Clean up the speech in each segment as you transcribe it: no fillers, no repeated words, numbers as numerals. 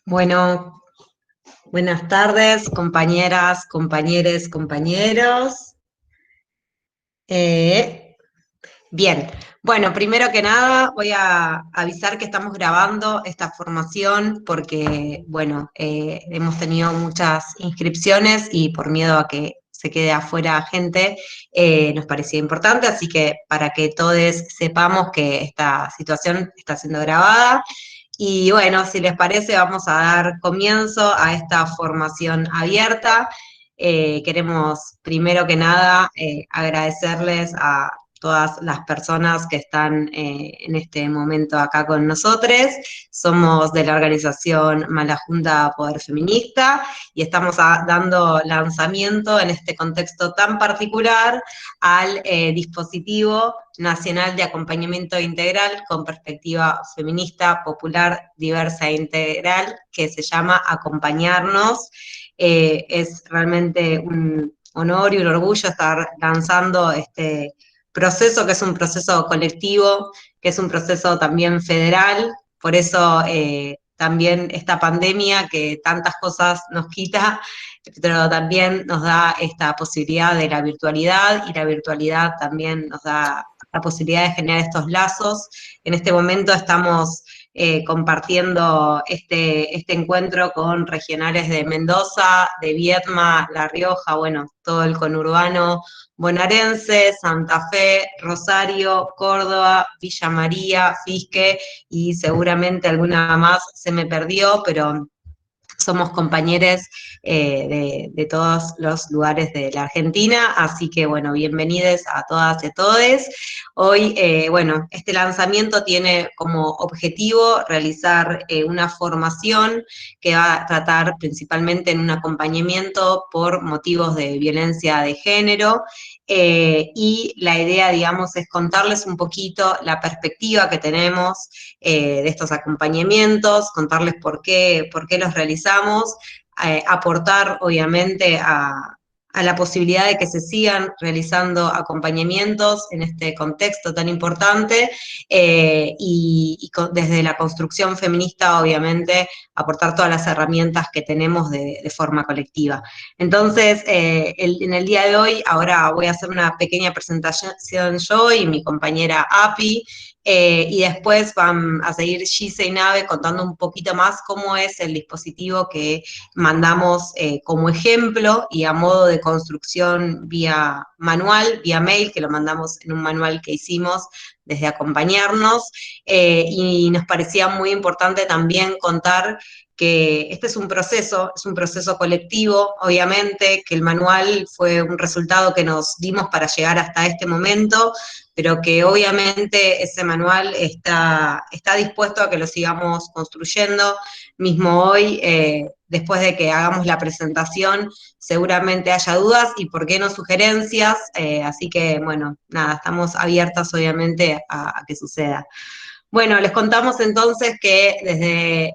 Bueno, buenas tardes, compañeras, compañeros, compañeros. Eh, Bien, bueno, primero que nada voy a avisar que estamos grabando esta formación porque, bueno, hemos tenido muchas inscripciones y por miedo a que se quede afuera gente, nos parecía importante, así que para que todos sepamos que esta situación está siendo grabada. Y bueno, si les parece, vamos a dar comienzo a esta formación abierta. Queremos, primero que nada, agradecerles a todas las personas que están en este momento acá con nosotros. Somos de la organización Mala Junta Poder Feminista y estamos dando lanzamiento en este contexto tan particular al dispositivo nacional de acompañamiento integral con perspectiva feminista, popular, diversa e integral, que se llama Acompañarnos. Es realmente un honor y un orgullo estar lanzando este proceso, que es un proceso colectivo, que es un proceso también federal, por eso también esta pandemia que tantas cosas nos quita, pero también nos da esta posibilidad de la virtualidad, y la virtualidad también nos da la posibilidad de generar estos lazos. En este momento estamos compartiendo este encuentro con regionales de Mendoza, de Viedma, La Rioja, bueno, todo el conurbano bonaerense, Santa Fe, Rosario, Córdoba, Villa María, Fisque, y seguramente alguna más se me perdió, pero somos compañeros de todos los lugares de la Argentina, así que bueno, bienvenidos a todas y a todos. Hoy, bueno, este lanzamiento tiene como objetivo realizar una formación que va a tratar principalmente en un acompañamiento por motivos de violencia de género, y la idea, digamos, es contarles un poquito la perspectiva que tenemos de estos acompañamientos, contarles por qué los realizamos, aportar obviamente a la posibilidad de que se sigan realizando acompañamientos en este contexto tan importante, desde la construcción feminista, obviamente, aportar todas las herramientas que tenemos de forma colectiva. Entonces, en el día de hoy, ahora voy a hacer una pequeña presentación yo y mi compañera Api, y después van a seguir Gise y Nave contando un poquito más cómo es el dispositivo que mandamos como ejemplo y a modo de construcción vía manual, vía mail, que lo mandamos en un manual que hicimos desde Acompañarnos, y nos parecía muy importante también contar que este es un proceso colectivo, obviamente, que el manual fue un resultado que nos dimos para llegar hasta este momento, pero que obviamente ese manual está dispuesto a que lo sigamos construyendo. Mismo hoy, después de que hagamos la presentación, seguramente haya dudas y por qué no sugerencias, así que bueno, nada, estamos abiertas obviamente a que suceda. Bueno, les contamos entonces que desde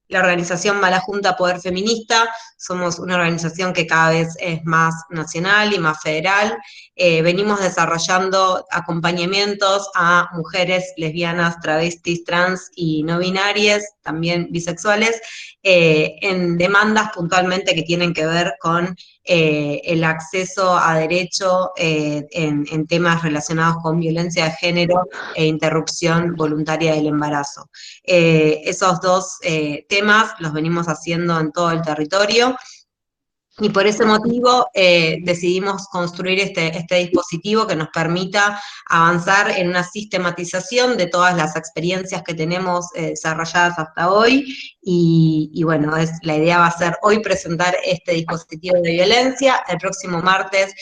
la organización Mala Junta Poder Feminista somos una organización que cada vez es más nacional y más federal. Venimos desarrollando acompañamientos a mujeres lesbianas, travestis, trans y no binarias, también bisexuales, en demandas puntualmente que tienen que ver con el acceso a derecho en temas relacionados con violencia de género e interrupción voluntaria del embarazo. Esos dos temas los venimos haciendo en todo el territorio. Y por ese motivo decidimos construir este dispositivo que nos permita avanzar en una sistematización de todas las experiencias que tenemos desarrolladas hasta hoy. Y bueno, la idea va a ser hoy presentar este dispositivo de violencia, el próximo martes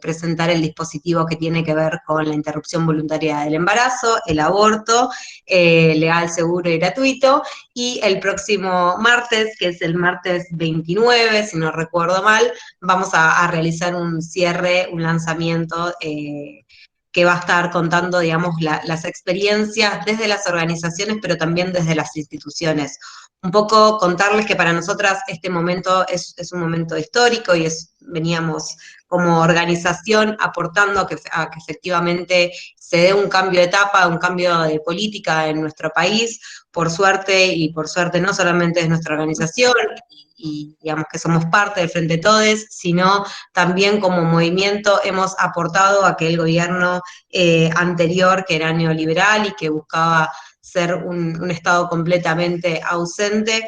presentar el dispositivo que tiene que ver con la interrupción voluntaria del embarazo, el aborto, legal, seguro y gratuito, y el próximo martes, que es el martes 29, si no recuerdo mal, vamos a realizar un cierre, un lanzamiento que va a estar contando, digamos, las experiencias desde las organizaciones, pero también desde las instituciones. Un poco contarles que para nosotras este momento es un momento histórico y es veníamos como organización aportando a que efectivamente se dé un cambio de etapa, un cambio de política en nuestro país, por suerte, y por suerte no solamente es nuestra organización, y digamos que somos parte del Frente Todes, sino también como movimiento hemos aportado a que el gobierno anterior, que era neoliberal y que buscaba ser un Estado completamente ausente,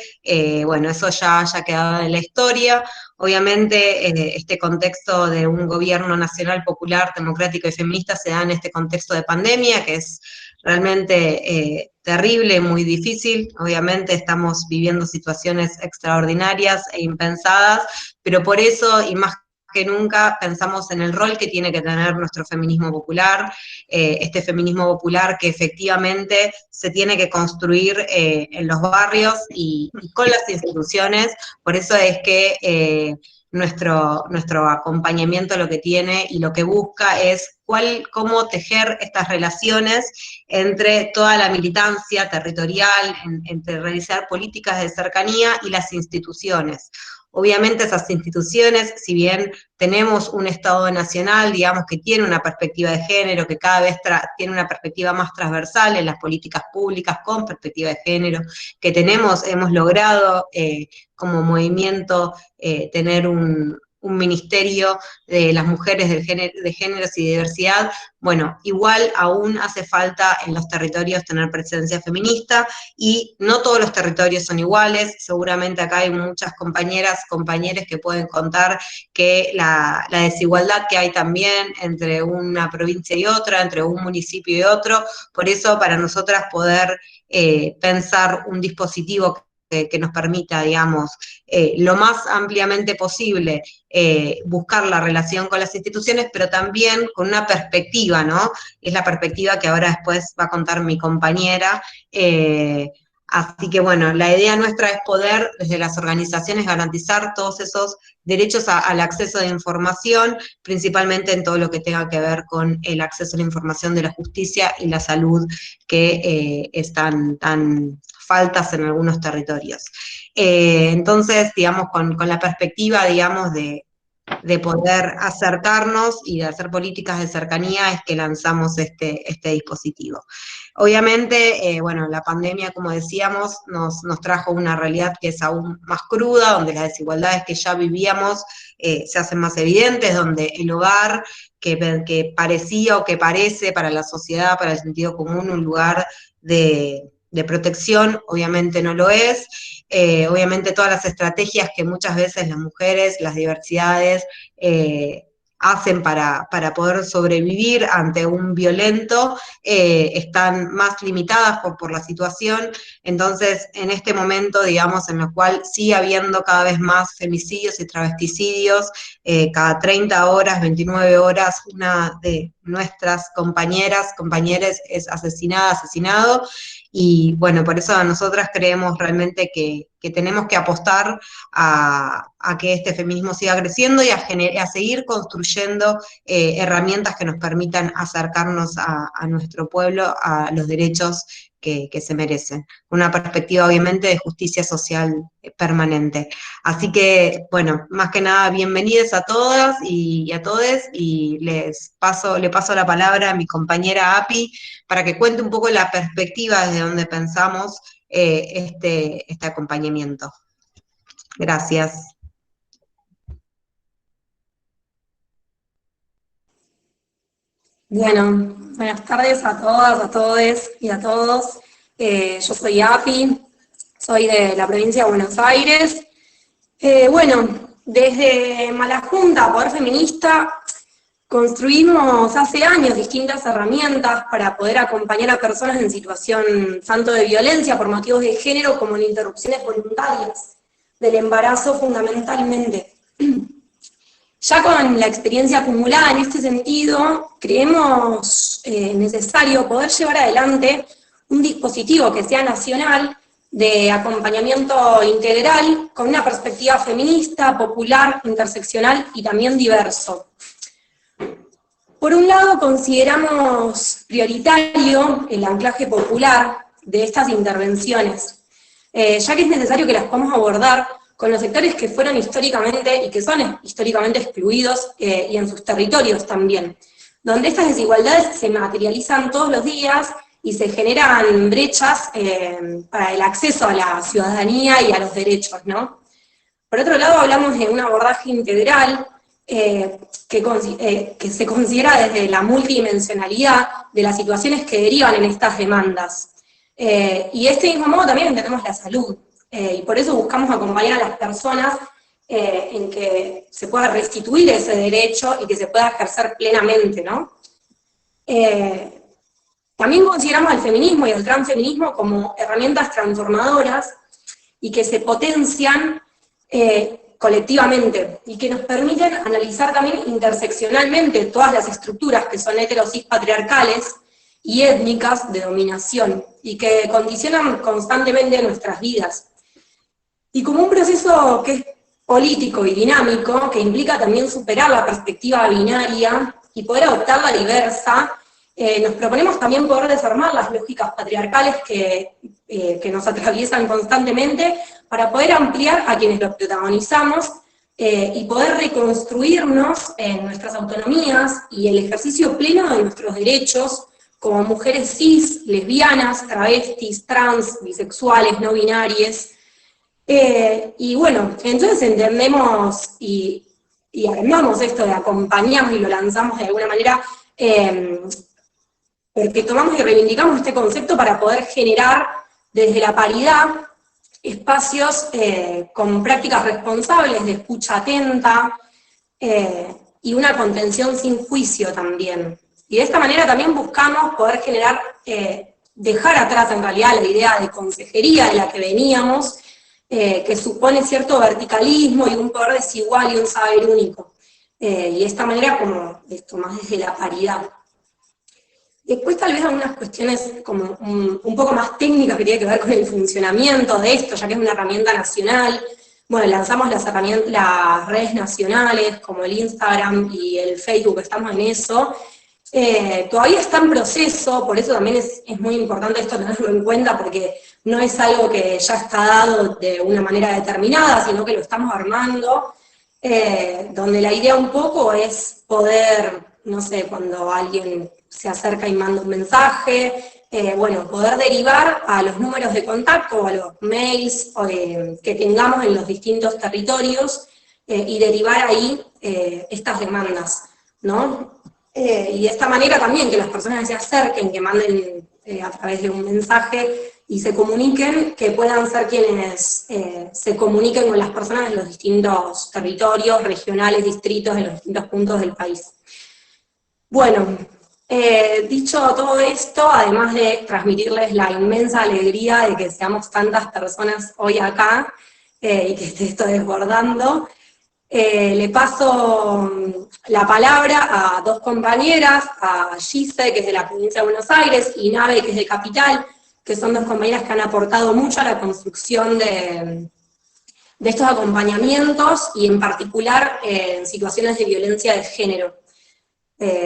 bueno, eso ya haya quedado en la historia. Obviamente, este contexto de un gobierno nacional, popular, democrático y feminista se da en este contexto de pandemia, que es realmente terrible, muy difícil. Obviamente estamos viviendo situaciones extraordinarias e impensadas, pero por eso, y más que nunca, pensamos en el rol que tiene que tener nuestro feminismo popular, este feminismo popular que efectivamente se tiene que construir en los barrios y con las instituciones. Por eso es que nuestro acompañamiento lo que tiene y lo que busca es cómo tejer estas relaciones entre toda la militancia territorial, entre realizar políticas de cercanía y las instituciones. Obviamente esas instituciones, si bien tenemos un Estado nacional, digamos, que tiene una perspectiva de género, que cada vez tiene una perspectiva más transversal en las políticas públicas con perspectiva de género, que hemos logrado como movimiento tener un ministerio de las mujeres de géneros y diversidad. Bueno, igual aún hace falta en los territorios tener presencia feminista, y no todos los territorios son iguales. Seguramente acá hay muchas compañeras, compañeros que pueden contar que la desigualdad que hay también entre una provincia y otra, entre un municipio y otro. Por eso, para nosotras poder pensar un dispositivo que nos permita, digamos, lo más ampliamente posible buscar la relación con las instituciones, pero también con una perspectiva, ¿no? Es la perspectiva que ahora después va a contar mi compañera. Así que bueno, la idea nuestra es poder desde las organizaciones garantizar todos esos derechos al acceso de información, principalmente en todo lo que tenga que ver con el acceso a la información de la justicia y la salud, que están tan faltas en algunos territorios. Entonces, digamos, con la perspectiva, digamos, de poder acercarnos y de hacer políticas de cercanía es que lanzamos este dispositivo. Obviamente, bueno, la pandemia, como decíamos, nos trajo una realidad que es aún más cruda, donde las desigualdades que ya vivíamos se hacen más evidentes, donde el hogar, que parecía o que parece para la sociedad, para el sentido común, un lugar de protección, obviamente no lo es. Obviamente todas las estrategias que muchas veces las mujeres, las diversidades, hacen para poder sobrevivir ante un violento, están más limitadas por la situación. Entonces, en este momento, digamos, en el cual sigue habiendo cada vez más femicidios y travesticidios, cada 30 horas, 29 horas, una de nuestras compañeros es asesinada, asesinado. Y bueno, por eso nosotras creemos realmente que tenemos que apostar a que este feminismo siga creciendo y a seguir construyendo herramientas que nos permitan acercarnos a nuestro pueblo, a los derechos que se merecen. Una perspectiva, obviamente, de justicia social permanente. Así que, bueno, más que nada, bienvenidas a todas y a todes, y le paso la palabra a mi compañera Api para que cuente un poco la perspectiva desde donde pensamos este acompañamiento. Gracias. Bueno, buenas tardes a todas, a todes y a todos. Yo soy Api, soy de la provincia de Buenos Aires. Bueno, desde Malajunta, Poder Feminista, construimos hace años distintas herramientas para poder acompañar a personas en situación tanto de violencia por motivos de género como en interrupciones voluntarias del embarazo fundamentalmente. Ya con la experiencia acumulada en este sentido, creemos necesario poder llevar adelante un dispositivo que sea nacional de acompañamiento integral con una perspectiva feminista, popular, interseccional y también diverso. Por un lado, consideramos prioritario el anclaje popular de estas intervenciones, ya que es necesario que las podamos abordar con los sectores que fueron históricamente y que son históricamente excluidos y en sus territorios también, donde estas desigualdades se materializan todos los días y se generan brechas para el acceso a la ciudadanía y a los derechos, ¿no? Por otro lado, hablamos de un abordaje integral que se considera desde la multidimensionalidad de las situaciones que derivan en estas demandas. Y de este mismo modo también entendemos la salud, y por eso buscamos acompañar a las personas en que se pueda restituir ese derecho y que se pueda ejercer plenamente, ¿no? También consideramos al feminismo y al transfeminismo como herramientas transformadoras y que se potencian colectivamente y que nos permiten analizar también interseccionalmente todas las estructuras que son heterosis patriarcales y étnicas de dominación y que condicionan constantemente nuestras vidas. Y como un proceso que es político y dinámico, que implica también superar la perspectiva binaria y poder adoptar la diversa, nos proponemos también poder desarmar las lógicas patriarcales que nos atraviesan constantemente para poder ampliar a quienes los protagonizamos y poder reconstruirnos en nuestras autonomías y el ejercicio pleno de nuestros derechos como mujeres cis, lesbianas, travestis, trans, bisexuales, no binarias. Y bueno, entonces entendemos y armamos esto de acompañamos y lo lanzamos de alguna manera, porque tomamos y reivindicamos este concepto para poder generar desde la paridad espacios con prácticas responsables de escucha atenta y una contención sin juicio también. Y de esta manera también buscamos poder generar, dejar atrás en realidad la idea de consejería de la que veníamos, que supone cierto verticalismo y un poder desigual y un saber único. Y de esta manera como esto, más desde la paridad. Después tal vez algunas cuestiones como un poco más técnicas que tienen que ver con el funcionamiento de esto, ya que es una herramienta nacional. Bueno, lanzamos las redes nacionales como el Instagram y el Facebook, estamos en eso. Todavía está en proceso, por eso también es muy importante esto tenerlo en cuenta, porque no es algo que ya está dado de una manera determinada, sino que lo estamos armando, donde la idea un poco es poder, no sé, cuando alguien se acerca y manda un mensaje, bueno, poder derivar a los números de contacto o a los mails que tengamos en los distintos territorios y derivar ahí estas demandas, ¿no? Y de esta manera también que las personas se acerquen, que manden a través de un mensaje y se comuniquen, que puedan ser quienes se comuniquen con las personas de los distintos territorios, regionales, distritos, de los distintos puntos del país. Bueno, dicho todo esto, además de transmitirles la inmensa alegría de que seamos tantas personas hoy acá y que esté esto desbordando, le paso la palabra a dos compañeras, a Gise, que es de la provincia de Buenos Aires, y Nave, que es de Capital, que son dos compañeras que han aportado mucho a la construcción de estos acompañamientos, y en particular en situaciones de violencia de género.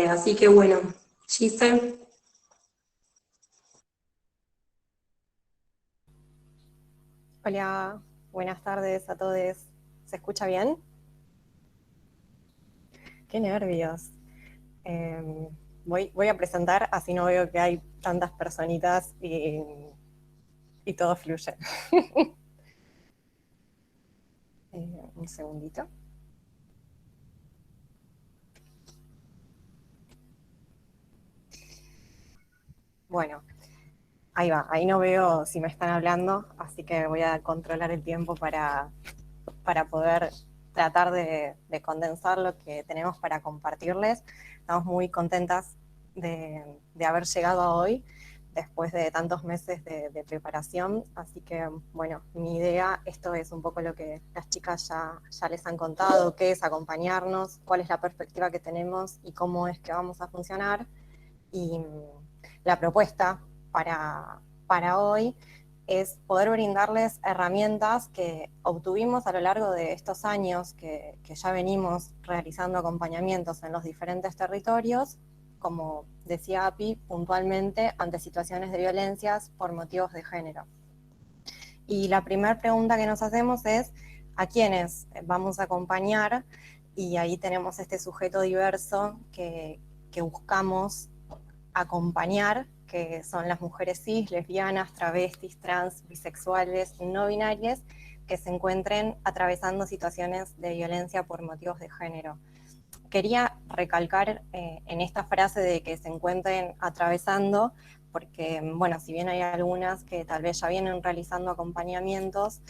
Así que bueno, Gise. Hola, buenas tardes a todos. ¿Se escucha bien? Qué nervios. Voy a presentar, así no veo que hay tantas personitas y todo fluye. Un segundito. Bueno, ahí va, ahí no veo si me están hablando, así que voy a controlar el tiempo para poder tratar de condensar lo que tenemos para compartirles. Estamos muy contentas de haber llegado a hoy, después de tantos meses de preparación, así que, bueno, mi idea, esto es un poco lo que las chicas ya les han contado, qué es acompañarnos, cuál es la perspectiva que tenemos y cómo es que vamos a funcionar, y la propuesta para hoy es poder brindarles herramientas que obtuvimos a lo largo de estos años que ya venimos realizando acompañamientos en los diferentes territorios, como decía Api, puntualmente ante situaciones de violencias por motivos de género. Y la primera pregunta que nos hacemos es a quienes vamos a acompañar, y ahí tenemos este sujeto diverso que buscamos acompañar, que son las mujeres cis, lesbianas, travestis, trans, bisexuales, no binarias, que se encuentren atravesando situaciones de violencia por motivos de género. Quería recalcar en esta frase de que se encuentren atravesando, porque, bueno, si bien hay algunas que tal vez ya vienen realizando acompañamientos,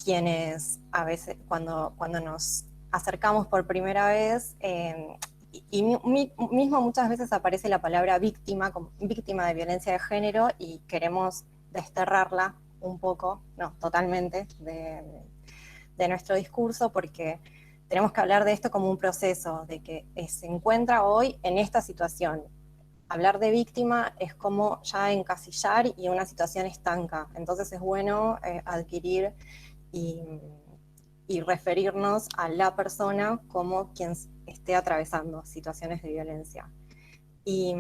quienes a veces cuando nos acercamos por primera vez, mismo muchas veces aparece la palabra víctima, como víctima de violencia de género, y queremos desterrarla un poco, no, totalmente, de nuestro discurso, porque tenemos que hablar de esto como un proceso, de que se encuentra hoy en esta situación. Hablar de víctima es como ya encasillar y una situación estanca, entonces es bueno adquirir y referirnos a la persona como quien esté atravesando situaciones de violencia. Y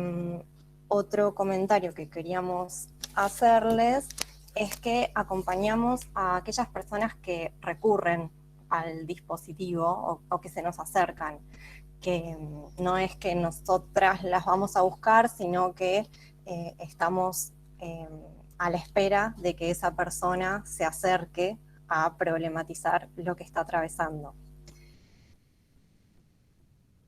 otro comentario que queríamos hacerles es que acompañamos a aquellas personas que recurren al dispositivo o que se nos acercan, que no es que nosotras las vamos a buscar, sino que estamos a la espera de que esa persona se acerque a problematizar lo que está atravesando.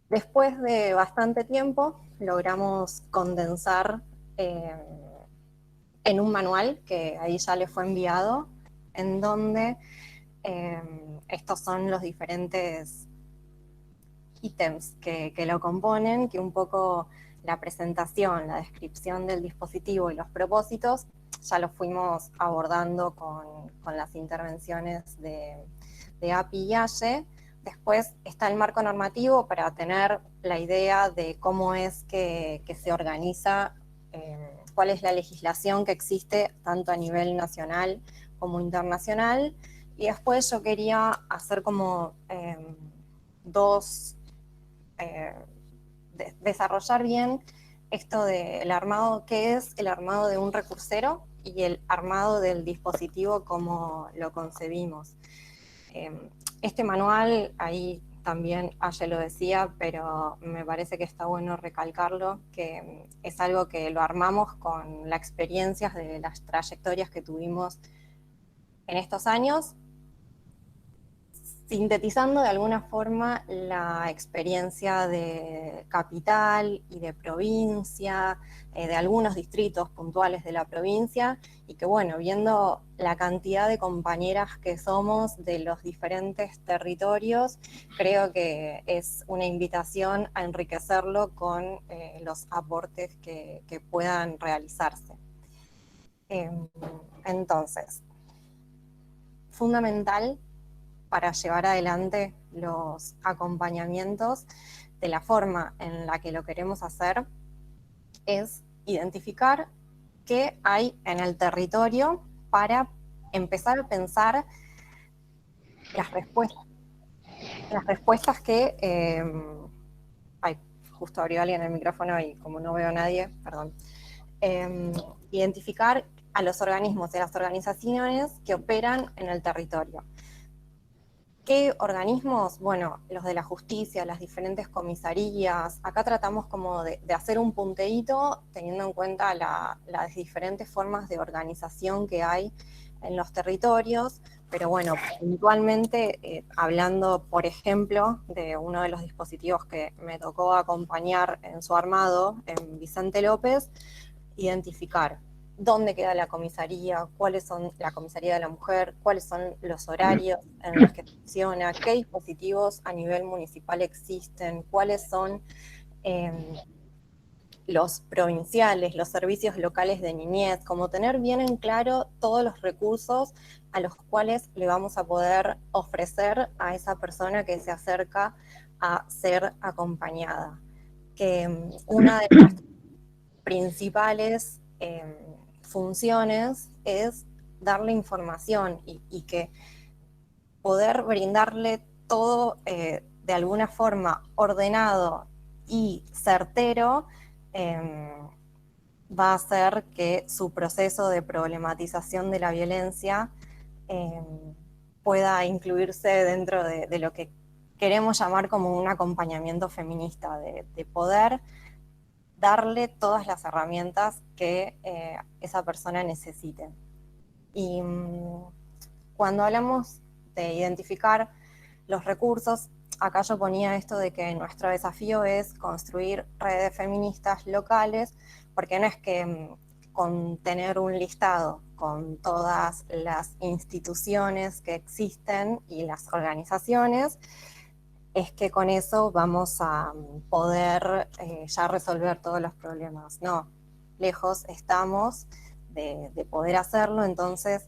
Después de bastante tiempo, logramos condensar en un manual que ahí ya le fue enviado, en donde estos son los diferentes ítems que lo componen, que un poco la presentación, la descripción del dispositivo y los propósitos ya los fuimos abordando con las intervenciones de API y AYE. Después está el marco normativo para tener la idea de cómo es que se organiza, cuál es la legislación que existe tanto a nivel nacional como internacional. Y después yo quería hacer como desarrollar bien esto del armado, qué es el armado de un recursero y el armado del dispositivo como lo concebimos. Este manual, ahí también Aye lo decía, pero me parece que está bueno recalcarlo, que es algo que lo armamos con las experiencias de las trayectorias que tuvimos en estos años, sintetizando de alguna forma la experiencia de capital y de provincia, de algunos distritos puntuales de la provincia, y que bueno, viendo la cantidad de compañeras que somos de los diferentes territorios, creo que es una invitación a enriquecerlo con los aportes que puedan realizarse. Entonces, fundamental para llevar adelante los acompañamientos de la forma en la que lo queremos hacer es identificar qué hay en el territorio para empezar a pensar las respuestas que... justo abrió alguien el micrófono y como no veo a nadie, perdón. Identificar a los organismos y a las organizaciones que operan en el territorio. ¿Qué organismos? Bueno, los de la justicia, las diferentes comisarías. Acá tratamos como de hacer un punteíto teniendo en cuenta las diferentes formas de organización que hay en los territorios, pero bueno, puntualmente hablando, por ejemplo, de uno de los dispositivos que me tocó acompañar en su armado, en Vicente López, identificar dónde queda la comisaría, cuáles son la comisaría de la mujer, cuáles son los horarios en los que funciona, qué dispositivos a nivel municipal existen, cuáles son los provinciales, los servicios locales de niñez, como tener bien en claro todos los recursos a los cuales le vamos a poder ofrecer a esa persona que se acerca a ser acompañada. Que una de nuestras principales funciones es darle información y que poder brindarle todo de alguna forma ordenado y certero va a hacer que su proceso de problematización de la violencia pueda incluirse dentro de lo que queremos llamar como un acompañamiento feminista, de poder darle todas las herramientas que esa persona necesite. Y cuando hablamos de identificar los recursos, acá yo ponía esto de que nuestro desafío es construir redes feministas locales, porque no es que con tener un listado con todas las instituciones que existen y las organizaciones, es que con eso vamos a poder ya resolver todos los problemas. No, lejos estamos de poder hacerlo, entonces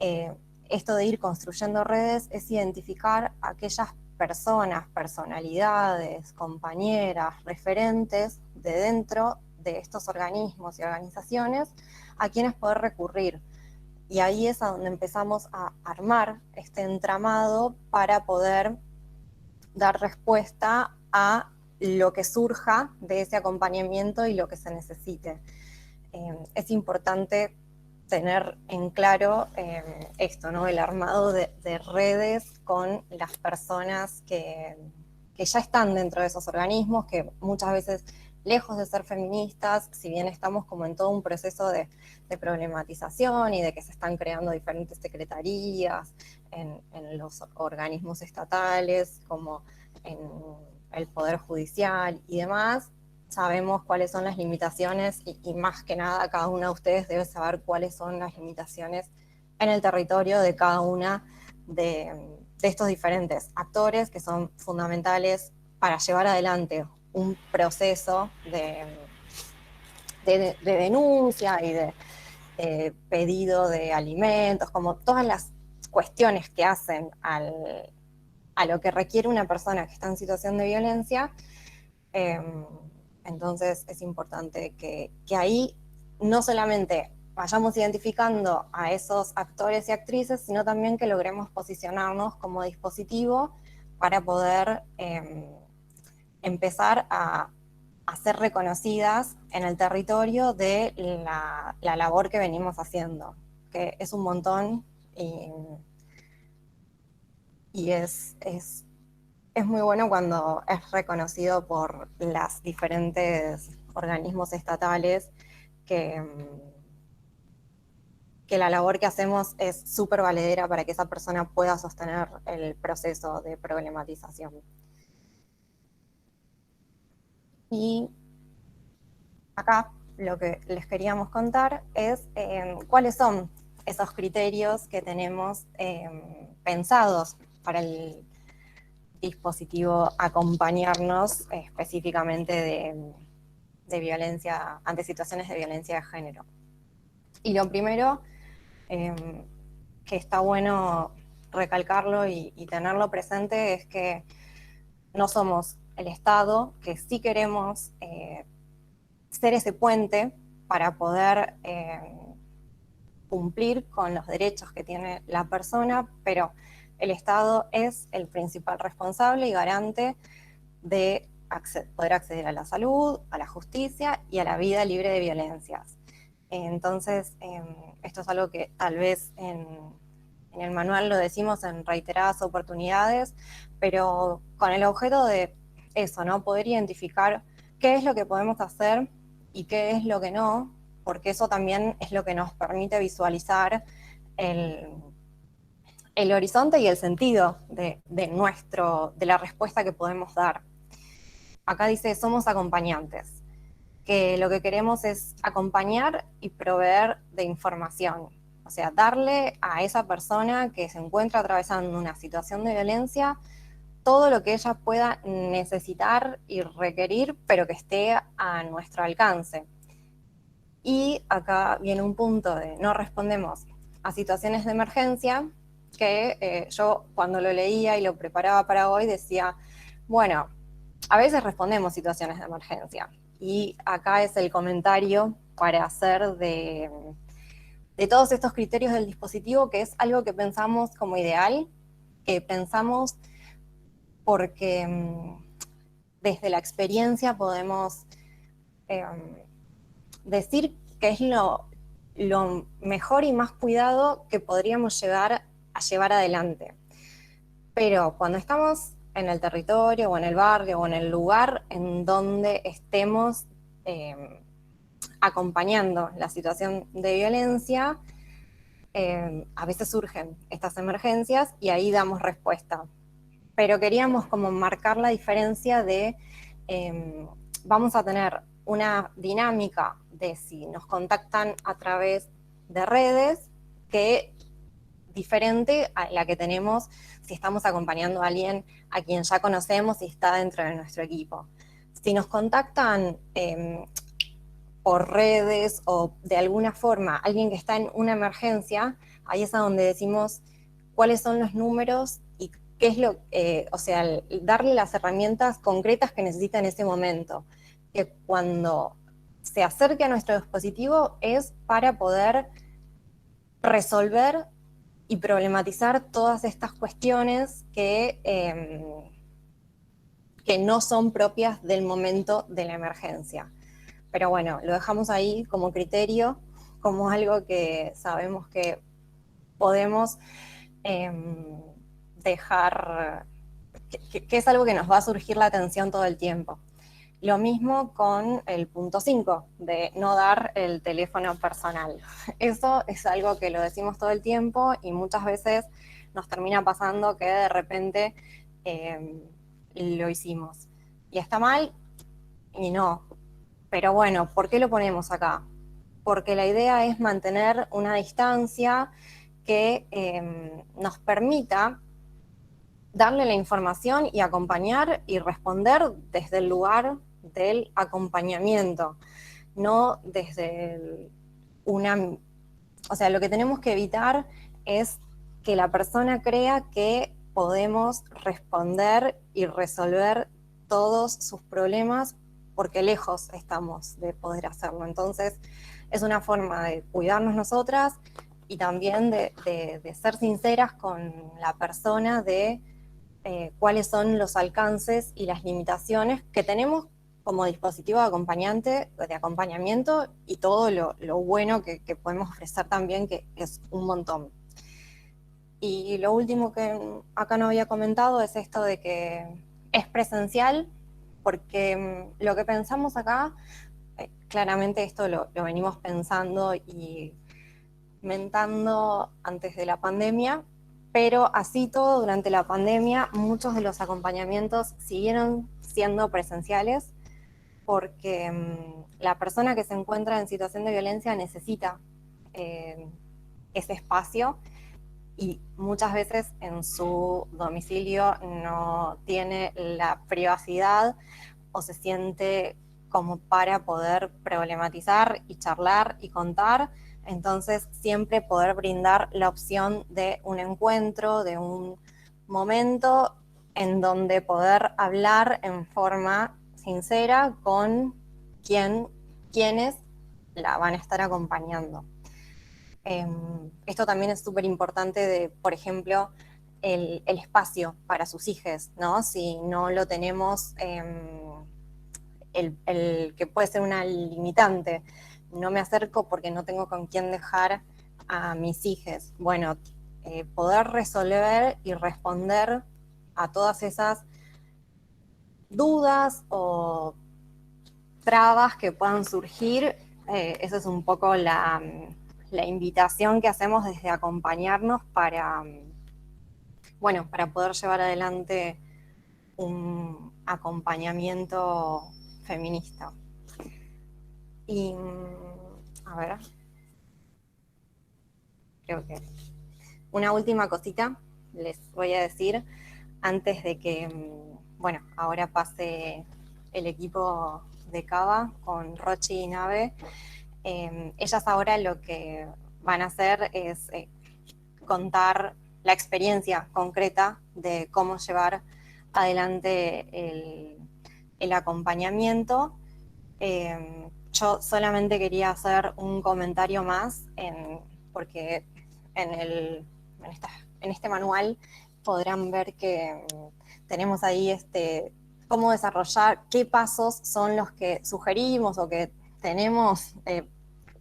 esto de ir construyendo redes es identificar aquellas personas, personalidades, compañeras, referentes de dentro de estos organismos y organizaciones a quienes poder recurrir. Y ahí es a donde empezamos a armar este entramado para poder dar respuesta a lo que surja de ese acompañamiento y lo que se necesite. Es importante tener en claro esto, ¿no? El armado de redes con las personas que ya están dentro de esos organismos, que muchas veces, lejos de ser feministas, si bien estamos como en todo un proceso de problematización y de que se están creando diferentes secretarías en los organismos estatales, como en el Poder Judicial y demás, sabemos cuáles son las limitaciones y más que nada cada una de ustedes debe saber cuáles son las limitaciones en el territorio de cada una de estos diferentes actores que son fundamentales para llevar adelante un proceso de denuncia y de pedido de alimentos, como todas las cuestiones que hacen a lo que requiere una persona que está en situación de violencia. Entonces es importante que ahí no solamente vayamos identificando a esos actores y actrices, sino también que logremos posicionarnos como dispositivo para poder empezar a ser reconocidas en el territorio de la labor que venimos haciendo, que es un montón y es muy bueno cuando es reconocido por los diferentes organismos estatales que la labor que hacemos es súper valedera para que esa persona pueda sostener el proceso de problematización. Y acá lo que les queríamos contar es cuáles son esos criterios que tenemos pensados para el dispositivo acompañarnos específicamente de violencia, ante situaciones de violencia de género. Y lo primero que está bueno recalcarlo y tenerlo presente es que no somos el Estado, que sí queremos ser ese puente para poder cumplir con los derechos que tiene la persona, pero el Estado es el principal responsable y garante de poder acceder a la salud, a la justicia y a la vida libre de violencias. Entonces, esto es algo que tal vez en el manual lo decimos en reiteradas oportunidades, pero con el objeto de eso, ¿no? Poder identificar qué es lo que podemos hacer y qué es lo que no, porque eso también es lo que nos permite visualizar el horizonte y el sentido de la respuesta que podemos dar. Acá dice, somos acompañantes, que lo que queremos es acompañar y proveer de información. O sea, darle a esa persona que se encuentra atravesando una situación de violencia todo lo que ella pueda necesitar y requerir, pero que esté a nuestro alcance. Y acá viene un punto de no respondemos a situaciones de emergencia, que yo cuando lo leía y lo preparaba para hoy decía, bueno, a veces respondemos situaciones de emergencia. Y acá es el comentario para hacer de todos estos criterios del dispositivo, que es algo que pensamos como ideal, que pensamos porque desde la experiencia podemos decir que es lo mejor y más cuidado que podríamos llegar a llevar adelante. Pero cuando estamos en el territorio o en el barrio o en el lugar en donde estemos acompañando la situación de violencia, a veces surgen estas emergencias y ahí damos respuesta. Pero queríamos como marcar la diferencia de vamos a tener una dinámica de si nos contactan a través de redes que diferente a la que tenemos si estamos acompañando a alguien a quien ya conocemos y está dentro de nuestro equipo. Si nos contactan por redes o de alguna forma alguien que está en una emergencia, ahí es a donde decimos cuáles son los números y qué es lo, o sea, darle las herramientas concretas que necesita en ese momento. Que cuando se acerque a nuestro dispositivo es para poder resolver y problematizar todas estas cuestiones que no son propias del momento de la emergencia. Pero bueno, lo dejamos ahí como criterio, como algo que sabemos que podemos dejar, que es algo que nos va a surgir la atención todo el tiempo. Lo mismo con el punto 5, de no dar el teléfono personal. Eso es algo que lo decimos todo el tiempo y muchas veces nos termina pasando que de repente lo hicimos. Y está mal y no. Pero bueno, ¿por qué lo ponemos acá? Porque la idea es mantener una distancia que nos permita darle la información y acompañar y responder desde el lugar del acompañamiento, no desde o sea, lo que tenemos que evitar es que la persona crea que podemos responder y resolver todos sus problemas porque lejos estamos de poder hacerlo. Entonces, es una forma de cuidarnos nosotras y también de ser sinceras con la persona de cuáles son los alcances y las limitaciones que tenemos como dispositivo de acompañamiento y todo lo bueno que podemos ofrecer también, que es un montón. Y lo último que acá no había comentado es esto de que es presencial, porque lo que pensamos acá, claramente esto lo venimos pensando y mentando antes de la pandemia, pero así todo durante la pandemia muchos de los acompañamientos siguieron siendo presenciales porque la persona que se encuentra en situación de violencia necesita ese espacio y muchas veces en su domicilio no tiene la privacidad o se siente como para poder problematizar y charlar y contar. Entonces, siempre poder brindar la opción de un encuentro, de un momento en donde poder hablar en forma sincera con quienes la van a estar acompañando. Esto también es súper importante de, por ejemplo, el espacio para sus hijos, ¿no? Si no lo tenemos, el que puede ser una limitante, no me acerco porque no tengo con quién dejar a mis hijos. Bueno, poder resolver y responder a todas esas dudas o trabas que puedan surgir, esa es un poco la invitación que hacemos desde acompañarnos para, bueno, para poder llevar adelante un acompañamiento feminista. Y, a ver, creo que una última cosita les voy a decir antes de que, bueno, ahora pase el equipo de Cava con Rochi y Nave. Ellas ahora lo que van a hacer es contar la experiencia concreta de cómo llevar adelante el acompañamiento. Yo solamente quería hacer un comentario más, porque en este manual podrán ver que tenemos ahí cómo desarrollar, qué pasos son los que sugerimos o que tenemos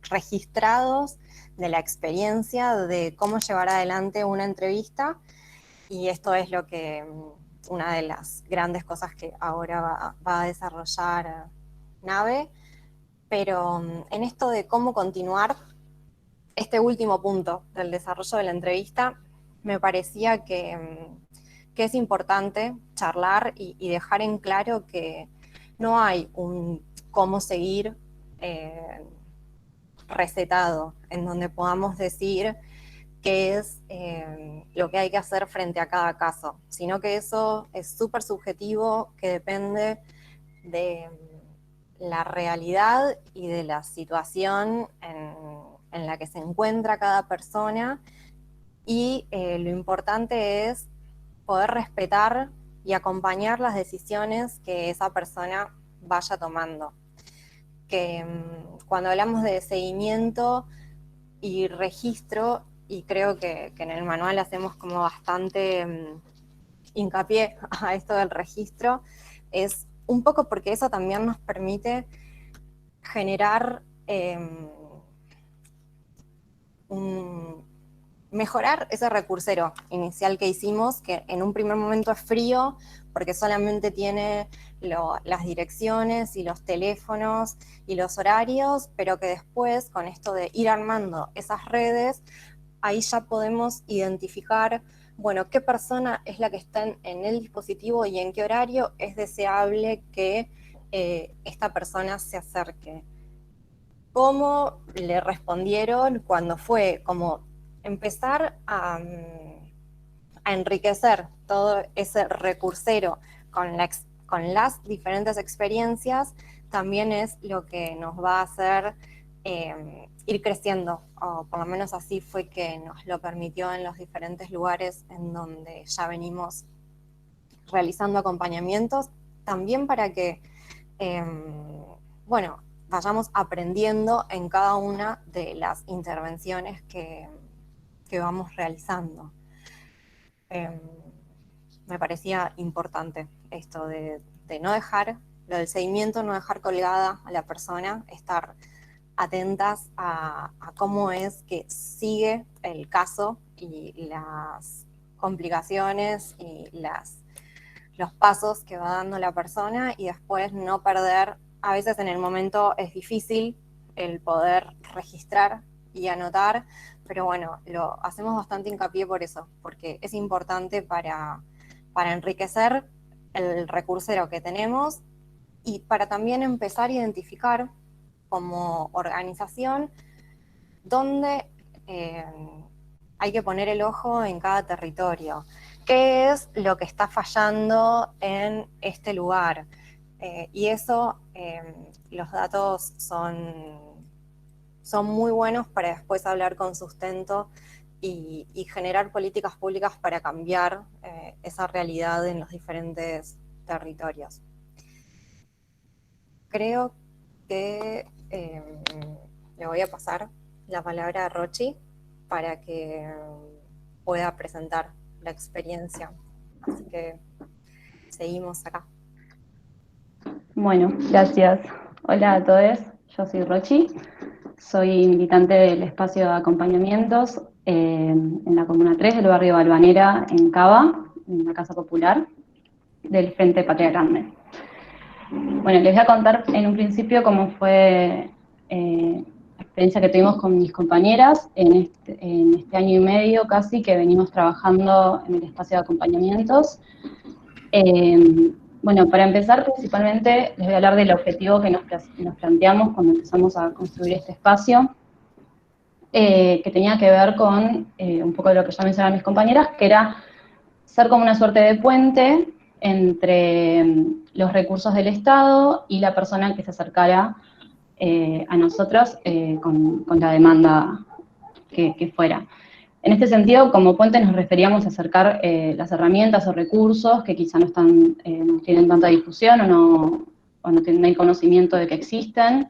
registrados de la experiencia de cómo llevar adelante una entrevista, y esto es lo que una de las grandes cosas que ahora va a desarrollar Nave. Pero en esto de cómo continuar, este último punto del desarrollo de la entrevista, me parecía que es importante charlar y dejar en claro que no hay un cómo seguir recetado, en donde podamos decir qué es lo que hay que hacer frente a cada caso, sino que eso es súper subjetivo, que depende de la realidad y de la situación en la que se encuentra cada persona, y lo importante es poder respetar y acompañar las decisiones que esa persona vaya tomando. Que cuando hablamos de seguimiento y registro, y creo que en el manual hacemos como bastante hincapié a esto del registro, es un poco porque eso también nos permite generar mejorar ese recursero inicial que hicimos, que en un primer momento es frío, porque solamente tiene las direcciones y los teléfonos y los horarios, pero que después, con esto de ir armando esas redes, ahí ya podemos identificar, bueno, qué persona es la que está en el dispositivo y en qué horario es deseable que esta persona se acerque. ¿Cómo le respondieron cuando fue como empezar a enriquecer todo ese recursero con las diferentes experiencias? También es lo que nos va a hacer ir creciendo, o por lo menos así fue que nos lo permitió en los diferentes lugares en donde ya venimos realizando acompañamientos, también para que, bueno, vayamos aprendiendo en cada una de las intervenciones que vamos realizando. Me parecía importante esto de no dejar, lo del seguimiento, no dejar colgada a la persona, estar atentas a cómo es que sigue el caso y las complicaciones y los pasos que va dando la persona, y después no perder. A veces en el momento es difícil el poder registrar y anotar, pero bueno, lo hacemos bastante hincapié por eso, porque es importante para enriquecer el recursero que tenemos y para también empezar a identificar como organización dónde hay que poner el ojo en cada territorio. ¿Qué es lo que está fallando en este lugar? Y eso, los datos son muy buenos para después hablar con sustento y generar políticas públicas para cambiar esa realidad en los diferentes territorios. Creo que le voy a pasar la palabra a Rochi para que pueda presentar la experiencia. Así que seguimos acá. Bueno, gracias. Hola a todos, yo soy Rochi, soy militante del espacio de acompañamientos en la Comuna 3 del barrio Balvanera, en Cava, en la Casa Popular del Frente Patria Grande. Bueno, les voy a contar en un principio cómo fue la experiencia que tuvimos con mis compañeras en este año y medio casi que venimos trabajando en el espacio de acompañamientos. Bueno, para empezar, principalmente les voy a hablar del objetivo que nos planteamos cuando empezamos a construir este espacio, que tenía que ver con un poco de lo que ya mencionaban mis compañeras, que era ser como una suerte de puente entre los recursos del Estado y la persona que se acercara a nosotros con la demanda que fuera. En este sentido, como puente nos referíamos a acercar las herramientas o recursos que quizá no tienen tanta difusión o no hay conocimiento de que existen.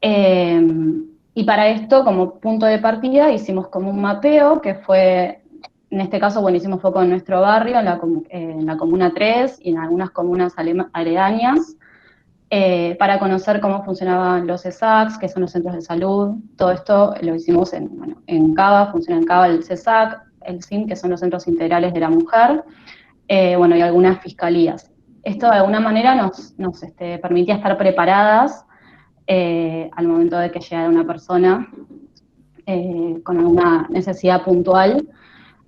Y para esto, como punto de partida, hicimos como un mapeo que fue, en este caso, bueno, hicimos foco en nuestro barrio, en la Comuna 3 y en algunas comunas aledañas, para conocer cómo funcionaban los CESACs, que son los centros de salud. Todo esto lo hicimos en CABA, funciona en CABA el CESAC, el CIM, que son los Centros Integrales de la Mujer, y algunas fiscalías. Esto de alguna manera nos permitía estar preparadas al momento de que llegara una persona con alguna necesidad puntual.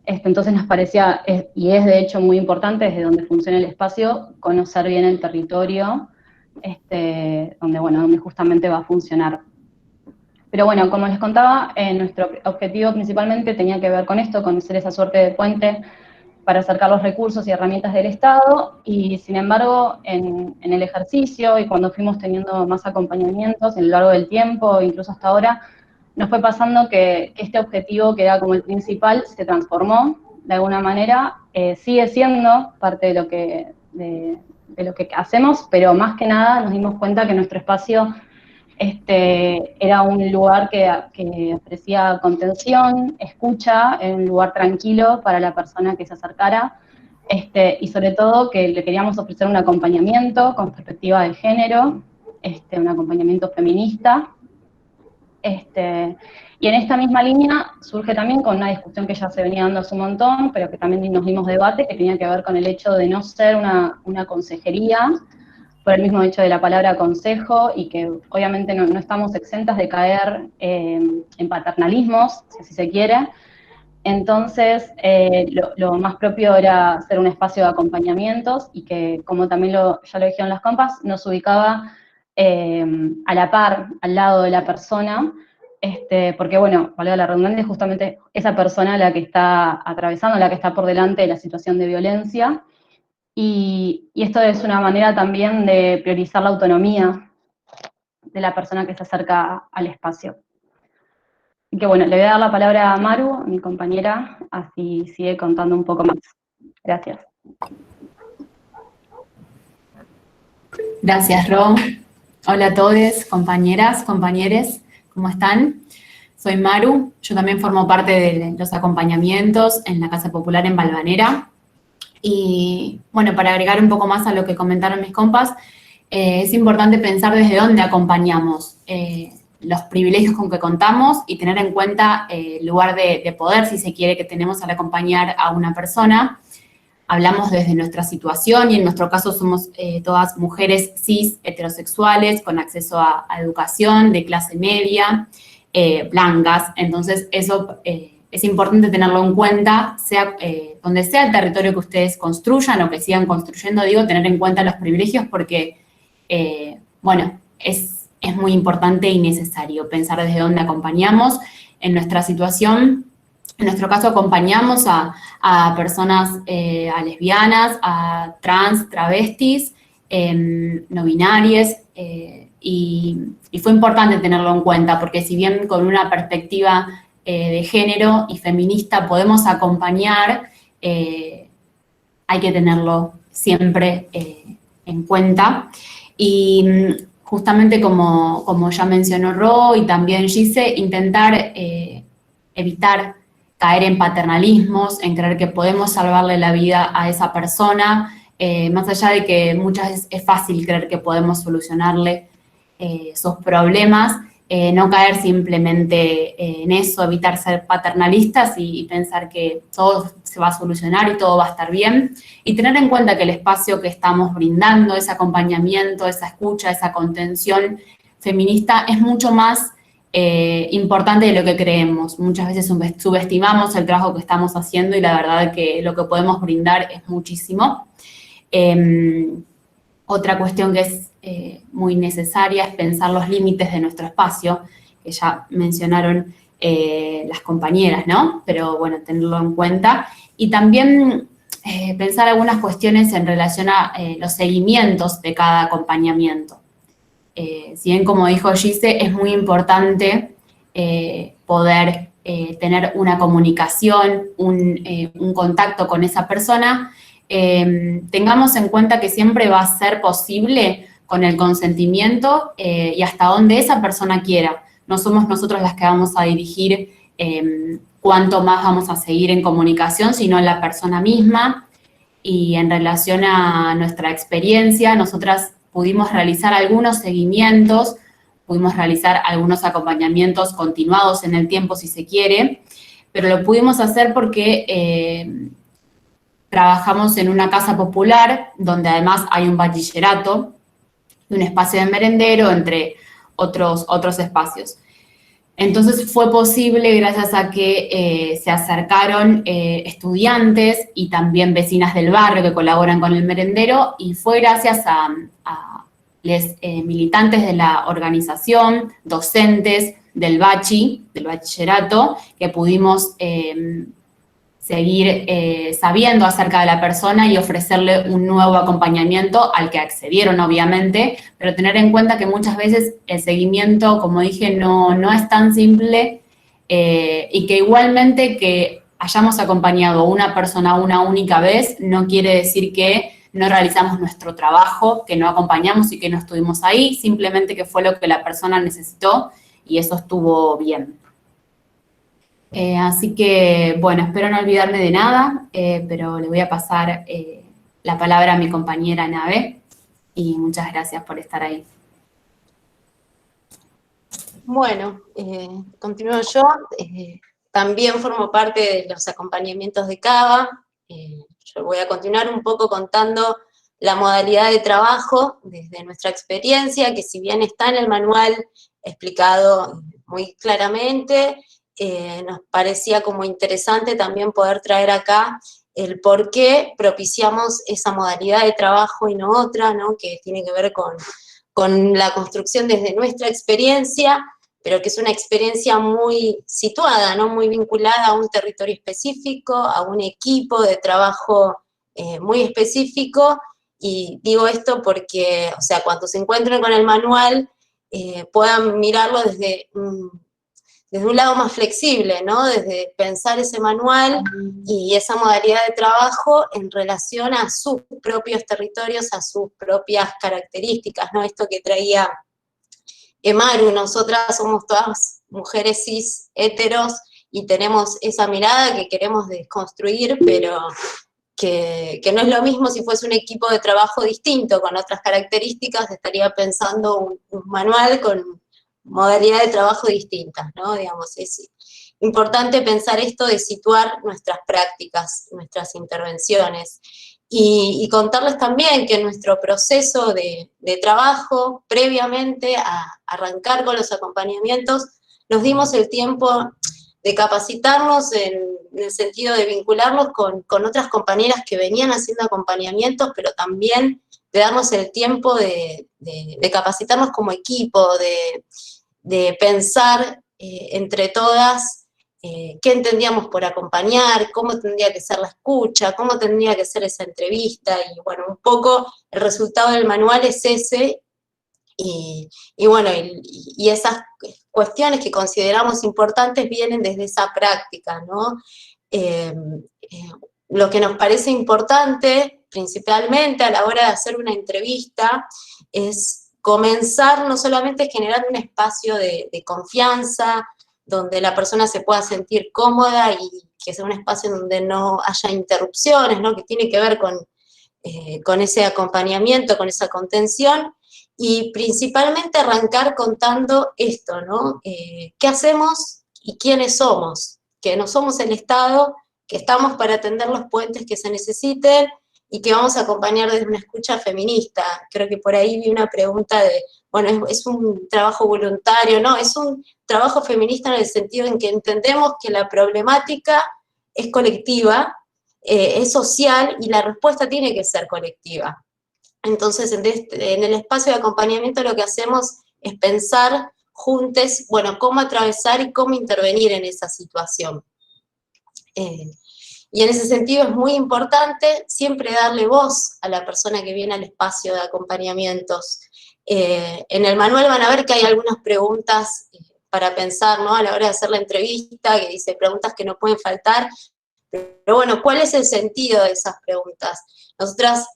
Entonces nos parecía, y es de hecho muy importante desde donde funciona el espacio, conocer bien el territorio, donde justamente va a funcionar. Pero bueno, como les contaba, nuestro objetivo principalmente tenía que ver con esto, con ser esa suerte de puente para acercar los recursos y herramientas del Estado, y sin embargo, en el ejercicio y cuando fuimos teniendo más acompañamientos a lo largo del tiempo, incluso hasta ahora, nos fue pasando que este objetivo, que era como el principal, se transformó de alguna manera, sigue siendo parte de lo que hacemos, pero más que nada nos dimos cuenta que nuestro espacio era un lugar que ofrecía contención, escucha, era un lugar tranquilo para la persona que se acercara, y sobre todo que le queríamos ofrecer un acompañamiento con perspectiva de género, un acompañamiento feminista. Y en esta misma línea surge también con una discusión que ya se venía dando hace un montón, pero que también nos dimos debate, que tenía que ver con el hecho de no ser una consejería, por el mismo hecho de la palabra consejo, y que obviamente no estamos exentas de caer en paternalismos, si así se quiere. Entonces, lo más propio era ser un espacio de acompañamientos, y que, como también ya lo dijeron las compas, nos ubicaba a la par, al lado de la persona, porque, bueno, valga la redundancia, justamente esa persona la que está atravesando, la que está por delante de la situación de violencia, y esto es una manera también de priorizar la autonomía de la persona que se acerca al espacio. Y que bueno, le voy a dar la palabra a Maru, a mi compañera, así sigue contando un poco más. Gracias. Gracias, Ro. Hola a todos, compañeras, compañeres, ¿cómo están? Soy Maru, yo también formo parte de los acompañamientos en la Casa Popular en Valvanera. Y bueno, para agregar un poco más a lo que comentaron mis compas, es importante pensar desde dónde acompañamos, los privilegios con que contamos y tener en cuenta el lugar de poder, si se quiere, que tenemos al acompañar a una persona. Hablamos desde nuestra situación y en nuestro caso somos todas mujeres cis, heterosexuales, con acceso a educación, de clase media, blancas. Entonces eso es importante tenerlo en cuenta, sea donde sea el territorio que ustedes construyan o que sigan construyendo, digo, tener en cuenta los privilegios porque, bueno, es muy importante y necesario pensar desde dónde acompañamos. En nuestra situación, en nuestro caso acompañamos a personas, a lesbianas, a trans, travestis, no binarias, y fue importante tenerlo en cuenta porque si bien con una perspectiva de género y feminista podemos acompañar, hay que tenerlo siempre en cuenta. Y justamente como ya mencionó Ro y también Gise, intentar evitar caer en paternalismos, en creer que podemos salvarle la vida a esa persona, más allá de que muchas veces es fácil creer que podemos solucionarle esos problemas, no caer simplemente en eso, evitar ser paternalistas y pensar que todo se va a solucionar y todo va a estar bien, y tener en cuenta que el espacio que estamos brindando, ese acompañamiento, esa escucha, esa contención feminista es mucho más importante de lo que creemos. Muchas veces subestimamos el trabajo que estamos haciendo y la verdad que lo que podemos brindar es muchísimo. Otra cuestión que es muy necesaria es pensar los límites de nuestro espacio, que ya mencionaron las compañeras, ¿no? Pero bueno, tenerlo en cuenta. Y también pensar algunas cuestiones en relación a los seguimientos de cada acompañamiento. Si bien, como dijo Gise, es muy importante poder tener una comunicación, un contacto con esa persona, tengamos en cuenta que siempre va a ser posible con el consentimiento y hasta donde esa persona quiera. No somos nosotros las que vamos a dirigir cuánto más vamos a seguir en comunicación, sino la persona misma. Y en relación a nuestra experiencia, nosotras pudimos realizar algunos seguimientos, pudimos realizar algunos acompañamientos continuados en el tiempo, si se quiere, pero lo pudimos hacer porque trabajamos en una casa popular, donde además hay un bachillerato, un espacio de merendero, entre otros espacios. Entonces fue posible gracias a que se acercaron estudiantes y también vecinas del barrio que colaboran con el merendero, y fue gracias a los militantes de la organización, docentes del bachillerato, que pudimos seguir sabiendo acerca de la persona y ofrecerle un nuevo acompañamiento al que accedieron, obviamente, pero tener en cuenta que muchas veces el seguimiento, como dije, no es tan simple, y que igualmente que hayamos acompañado a una persona una única vez no quiere decir que no realizamos nuestro trabajo, que no acompañamos y que no estuvimos ahí, simplemente que fue lo que la persona necesitó y eso estuvo bien. Así que, bueno, espero no olvidarme de nada, pero le voy a pasar la palabra a mi compañera Nave, y muchas gracias por estar ahí. Bueno, continúo yo. También formo parte de los acompañamientos de CABA. Yo voy a continuar un poco contando la modalidad de trabajo desde nuestra experiencia, que si bien está en el manual explicado muy claramente, nos parecía como interesante también poder traer acá el por qué propiciamos esa modalidad de trabajo y no otra, ¿no? Que tiene que ver con la construcción desde nuestra experiencia, pero que es una experiencia muy situada, ¿no? Muy vinculada a un territorio específico, a un equipo de trabajo muy específico, y digo esto porque, o sea, cuando se encuentren con el manual, puedan mirarlo desde un lado más flexible, ¿no? Desde pensar ese manual y esa modalidad de trabajo en relación a sus propios territorios, a sus propias características, ¿no? Esto que traía Maru, nosotras somos todas mujeres cis, heteros, y tenemos esa mirada que queremos desconstruir, pero que no es lo mismo si fuese un equipo de trabajo distinto, con otras características, estaría pensando un manual con modalidad de trabajo distintas, ¿no? Digamos, es importante pensar esto de situar nuestras prácticas, nuestras intervenciones, y contarles también que en nuestro proceso de trabajo, previamente a arrancar con los acompañamientos, nos dimos el tiempo de capacitarnos en el sentido de vincularnos con otras compañeras que venían haciendo acompañamientos, pero también de darnos el tiempo de capacitarnos como equipo, de pensar entre todas qué entendíamos por acompañar, cómo tendría que ser la escucha, cómo tendría que ser esa entrevista, y bueno, un poco el resultado del manual es ese, y bueno, y esas cuestiones que consideramos importantes vienen desde esa práctica, ¿no? Lo que nos parece importante, principalmente a la hora de hacer una entrevista, es comenzar no solamente generando un espacio de confianza, donde la persona se pueda sentir cómoda y que sea un espacio donde no haya interrupciones, ¿no? Que tiene que ver con ese acompañamiento, con esa contención, y principalmente arrancar contando esto, ¿no? ¿Qué hacemos y quiénes somos? Que no somos el Estado, que estamos para atender los puentes que se necesiten y que vamos a acompañar desde una escucha feminista. Creo que por ahí vi una pregunta de, bueno, es un trabajo voluntario, ¿no? Es un trabajo feminista en el sentido en que entendemos que la problemática es colectiva, es social, y la respuesta tiene que ser colectiva. Entonces, en el espacio de acompañamiento lo que hacemos es pensar juntos, bueno, cómo atravesar y cómo intervenir en esa situación. Y en ese sentido es muy importante siempre darle voz a la persona que viene al espacio de acompañamientos. En el manual van a ver que hay algunas preguntas para pensar, ¿no? A la hora de hacer la entrevista, que dice preguntas que no pueden faltar, pero bueno, ¿cuál es el sentido de esas preguntas? Nosotras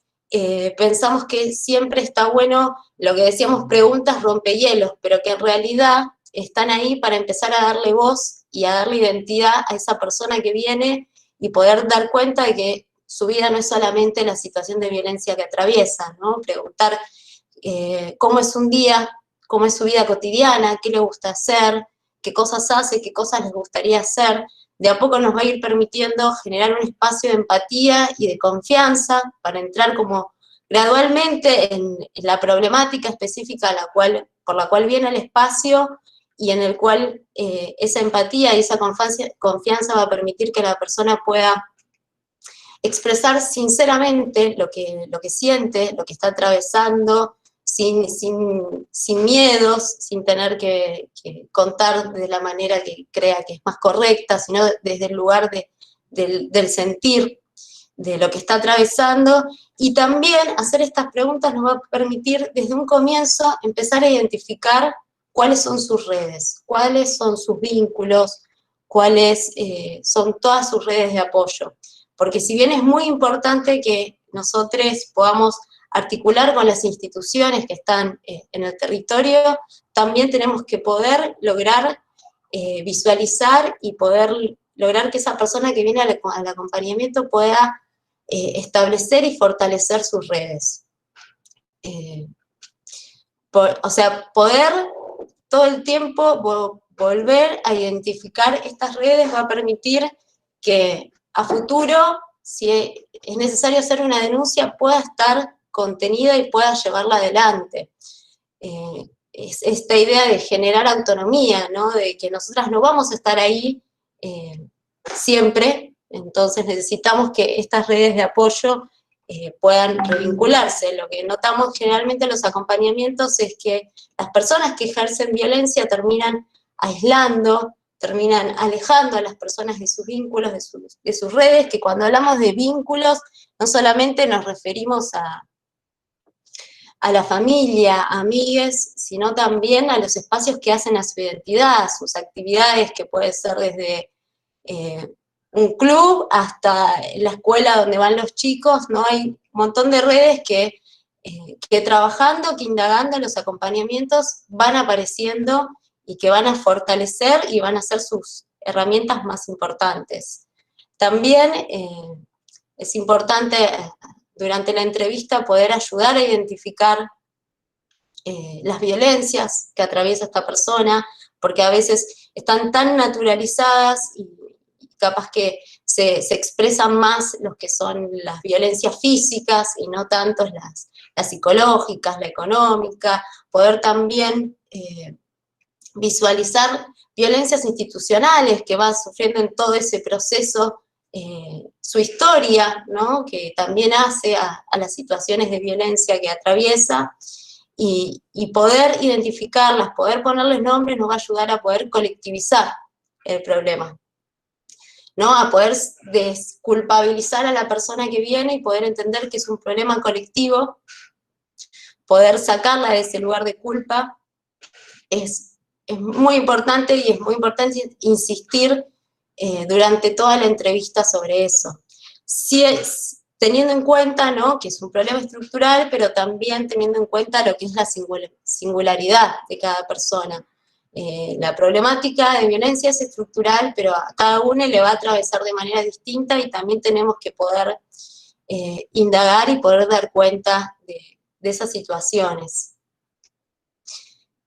pensamos que siempre está bueno, lo que decíamos, preguntas rompehielos, pero que en realidad están ahí para empezar a darle voz y a darle identidad a esa persona que viene y poder dar cuenta de que su vida no es solamente la situación de violencia que atraviesa, ¿no? Preguntar cómo es un día, cómo es su vida cotidiana, qué le gusta hacer, qué cosas hace, qué cosas les gustaría hacer. De a poco nos va a ir permitiendo generar un espacio de empatía y de confianza para entrar como gradualmente en la problemática específica por la cual viene el espacio y en el cual esa empatía y esa confianza va a permitir que la persona pueda expresar sinceramente lo que siente, lo que está atravesando, sin miedos, sin tener que contar de la manera que crea que es más correcta, sino desde el lugar del sentir, de lo que está atravesando, y también hacer estas preguntas nos va a permitir desde un comienzo empezar a identificar cuáles son sus redes, cuáles son sus vínculos, cuáles son todas sus redes de apoyo. Porque si bien es muy importante que nosotros podamos articular con las instituciones que están en el territorio, también tenemos que poder lograr visualizar y poder lograr que esa persona que viene al acompañamiento pueda establecer y fortalecer sus redes. O sea, poder todo el tiempo volver a identificar estas redes va a permitir que a futuro, si es necesario hacer una denuncia, pueda estar contenida y pueda llevarla adelante. Es esta idea de generar autonomía, ¿no? De que nosotras no vamos a estar ahí siempre, entonces necesitamos que estas redes de apoyo puedan revincularse. Lo que notamos generalmente en los acompañamientos es que las personas que ejercen violencia terminan aislando, terminan alejando a las personas de sus vínculos, de sus redes, que cuando hablamos de vínculos no solamente nos referimos a la familia, a amigues, sino también a los espacios que hacen a su identidad, sus actividades, que puede ser desde un club hasta la escuela donde van los chicos, ¿no? Hay un montón de redes que trabajando, que indagando los acompañamientos van apareciendo y que van a fortalecer y van a ser sus herramientas más importantes. También es importante durante la entrevista poder ayudar a identificar las violencias que atraviesa esta persona, porque a veces están tan naturalizadas y capaz que se expresan más los que son las violencias físicas y no tanto las psicológicas, la económica, poder también visualizar violencias institucionales que va sufriendo en todo ese proceso su historia, ¿no? Que también hace a las situaciones de violencia que atraviesa, y poder identificarlas, poder ponerles nombres nos va a ayudar a poder colectivizar el problema, ¿no? A poder desculpabilizar a la persona que viene y poder entender que es un problema colectivo, poder sacarla de ese lugar de culpa. Es muy importante, y es muy importante insistir durante toda la entrevista sobre eso. Teniendo en cuenta, ¿no?, que es un problema estructural, pero también teniendo en cuenta lo que es la singularidad de cada persona. La problemática de violencia es estructural, pero a cada uno le va a atravesar de manera distinta, y también tenemos que poder indagar y poder dar cuenta de esas situaciones.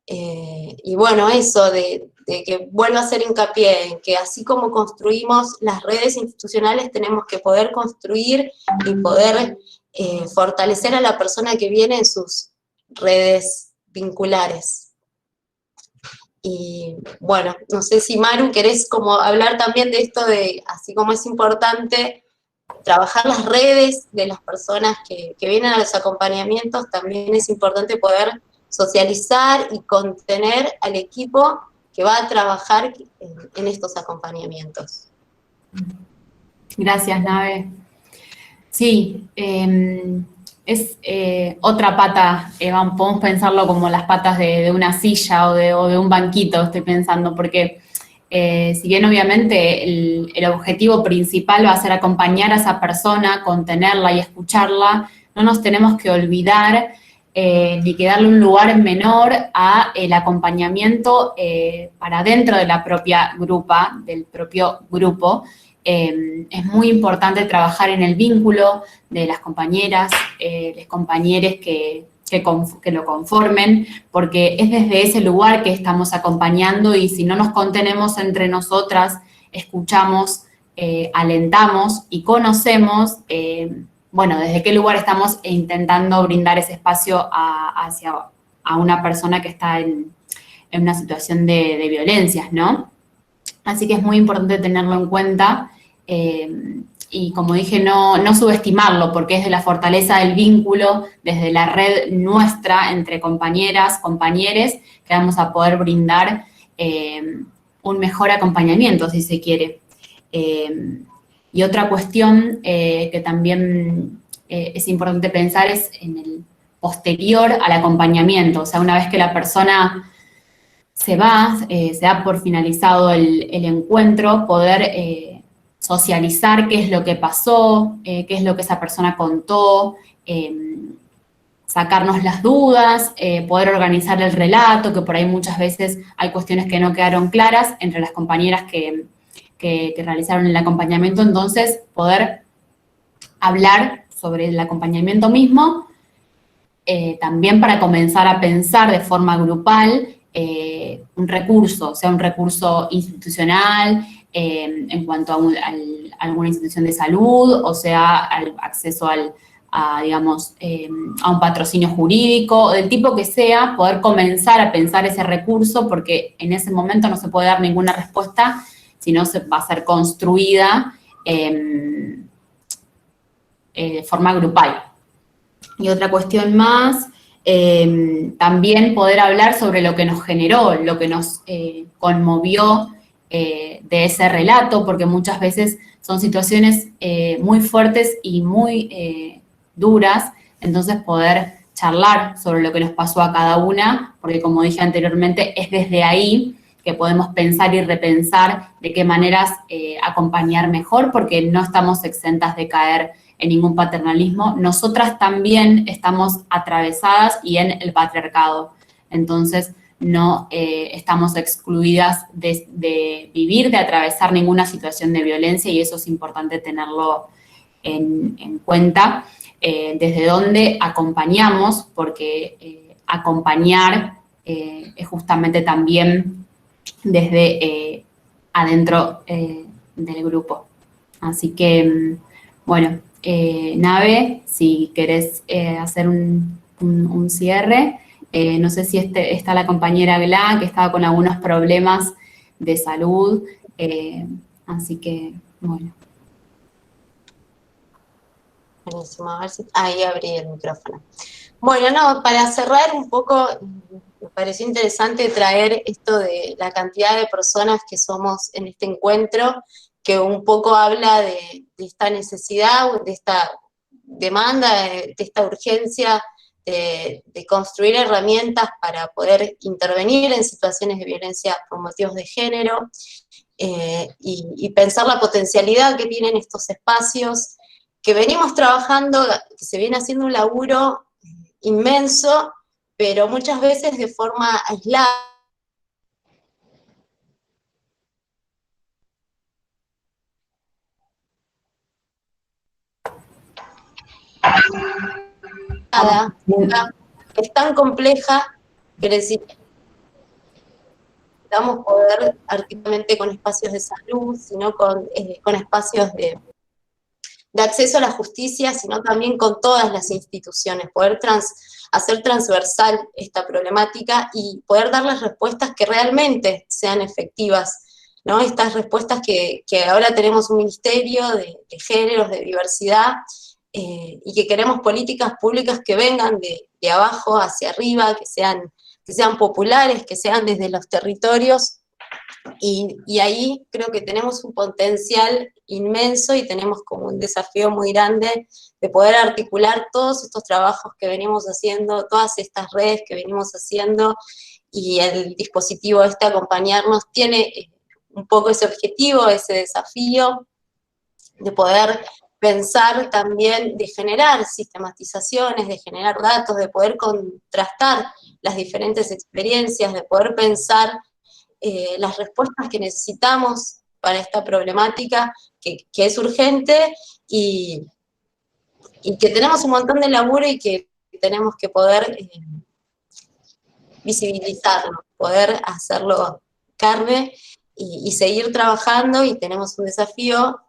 Y bueno, eso de que vuelvo a hacer hincapié en que así como construimos las redes institucionales, tenemos que poder construir y poder fortalecer a la persona que viene en sus redes vinculares. Y bueno, no sé si Maru, querés como hablar también de esto de, así como es importante trabajar las redes de las personas que vienen a los acompañamientos, también es importante poder socializar y contener al equipo que va a trabajar en estos acompañamientos. Gracias, Nave. Sí, es otra pata, podemos pensarlo como las patas de una silla o de un banquito, estoy pensando, porque si bien obviamente el objetivo principal va a ser acompañar a esa persona, contenerla y escucharla, no nos tenemos que olvidar ni que darle un lugar menor a el acompañamiento para dentro de la propia grupa, del propio grupo. Es muy importante trabajar en el vínculo de las compañeras, los compañeros que que lo conformen, porque es desde ese lugar que estamos acompañando y si no nos contenemos entre nosotras, escuchamos, alentamos y conocemos, bueno, desde qué lugar estamos intentando brindar ese espacio a una persona que está en una situación de violencias, ¿no? Así que es muy importante tenerlo en cuenta y como dije, no subestimarlo porque es de la fortaleza del vínculo, desde la red nuestra entre compañeras, compañeres, que vamos a poder brindar un mejor acompañamiento, si se quiere. Y otra cuestión que también es importante pensar es en el posterior al acompañamiento, o sea, una vez que la persona se da por finalizado el encuentro, poder socializar qué es lo que pasó, qué es lo que esa persona contó, sacarnos las dudas, poder organizar el relato, que por ahí muchas veces hay cuestiones que no quedaron claras entre las compañeras que realizaron el acompañamiento, entonces poder hablar sobre el acompañamiento mismo, también para comenzar a pensar de forma grupal un recurso, sea un recurso institucional en cuanto a alguna institución de salud, o sea, al acceso digamos, a un patrocinio jurídico, del tipo que sea, poder comenzar a pensar ese recurso, porque en ese momento no se puede dar ninguna respuesta, sino se va a ser construida de forma grupal. Y otra cuestión más, también poder hablar sobre lo que nos generó, lo que nos conmovió de ese relato, porque muchas veces son situaciones muy fuertes y muy duras, entonces poder charlar sobre lo que nos pasó a cada una, porque como dije anteriormente, es desde ahí que podemos pensar y repensar de qué maneras acompañar mejor, porque no estamos exentas de caer en ningún paternalismo. Nosotras también estamos atravesadas y en el patriarcado. Entonces, no estamos excluidas de vivir, de atravesar ninguna situación de violencia y eso es importante tenerlo en cuenta. Desde donde acompañamos, porque acompañar es justamente también desde adentro del grupo. Así que, bueno, Nave, si querés hacer un cierre, no sé si está la compañera Glá, que estaba con algunos problemas de salud, así que, bueno. Buenísimo, a ver si ahí abrí el micrófono. Bueno, no, para cerrar un poco, me pareció interesante traer esto de la cantidad de personas que somos en este encuentro, que un poco habla de esta necesidad, de esta demanda, de esta urgencia de construir herramientas para poder intervenir en situaciones de violencia por motivos de género y pensar la potencialidad que tienen estos espacios, que venimos trabajando, que se viene haciendo un laburo inmenso, pero muchas veces de forma aislada. Es tan compleja que necesitamos poder articularmente con espacios de salud, sino con espacios de acceso a la justicia, sino también con todas las instituciones, poder hacer transversal esta problemática y poder darles respuestas que realmente sean efectivas, ¿no? Estas respuestas que ahora tenemos un ministerio de géneros, de diversidad, y que queremos políticas públicas que vengan de abajo hacia arriba, que sean populares, que sean desde los territorios, y ahí creo que tenemos un potencial inmenso y tenemos como un desafío muy grande de poder articular todos estos trabajos que venimos haciendo, todas estas redes que venimos haciendo, y el dispositivo acompañarnos tiene un poco ese objetivo, ese desafío de poder pensar también, de generar sistematizaciones, de generar datos, de poder contrastar las diferentes experiencias, de poder pensar las respuestas que necesitamos para esta problemática, que es urgente y que tenemos un montón de laburo y que tenemos que poder visibilizarlo, poder hacerlo carne y seguir trabajando, y tenemos un desafío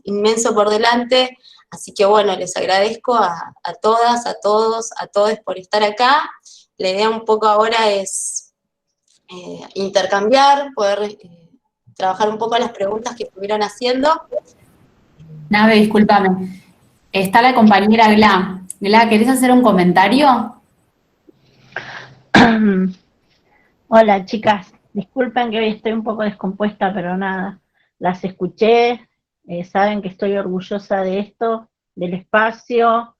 inmenso por delante. Así que bueno, les agradezco a todas, a todos, a todos por estar acá. La idea un poco ahora es intercambiar, poder trabajar un poco las preguntas que estuvieron haciendo. Nave, discúlpame. Está la compañera Gla. Gla, ¿querés hacer un comentario? Hola chicas, disculpen que hoy estoy un poco descompuesta, pero nada, las escuché, saben que estoy orgullosa de esto, del espacio,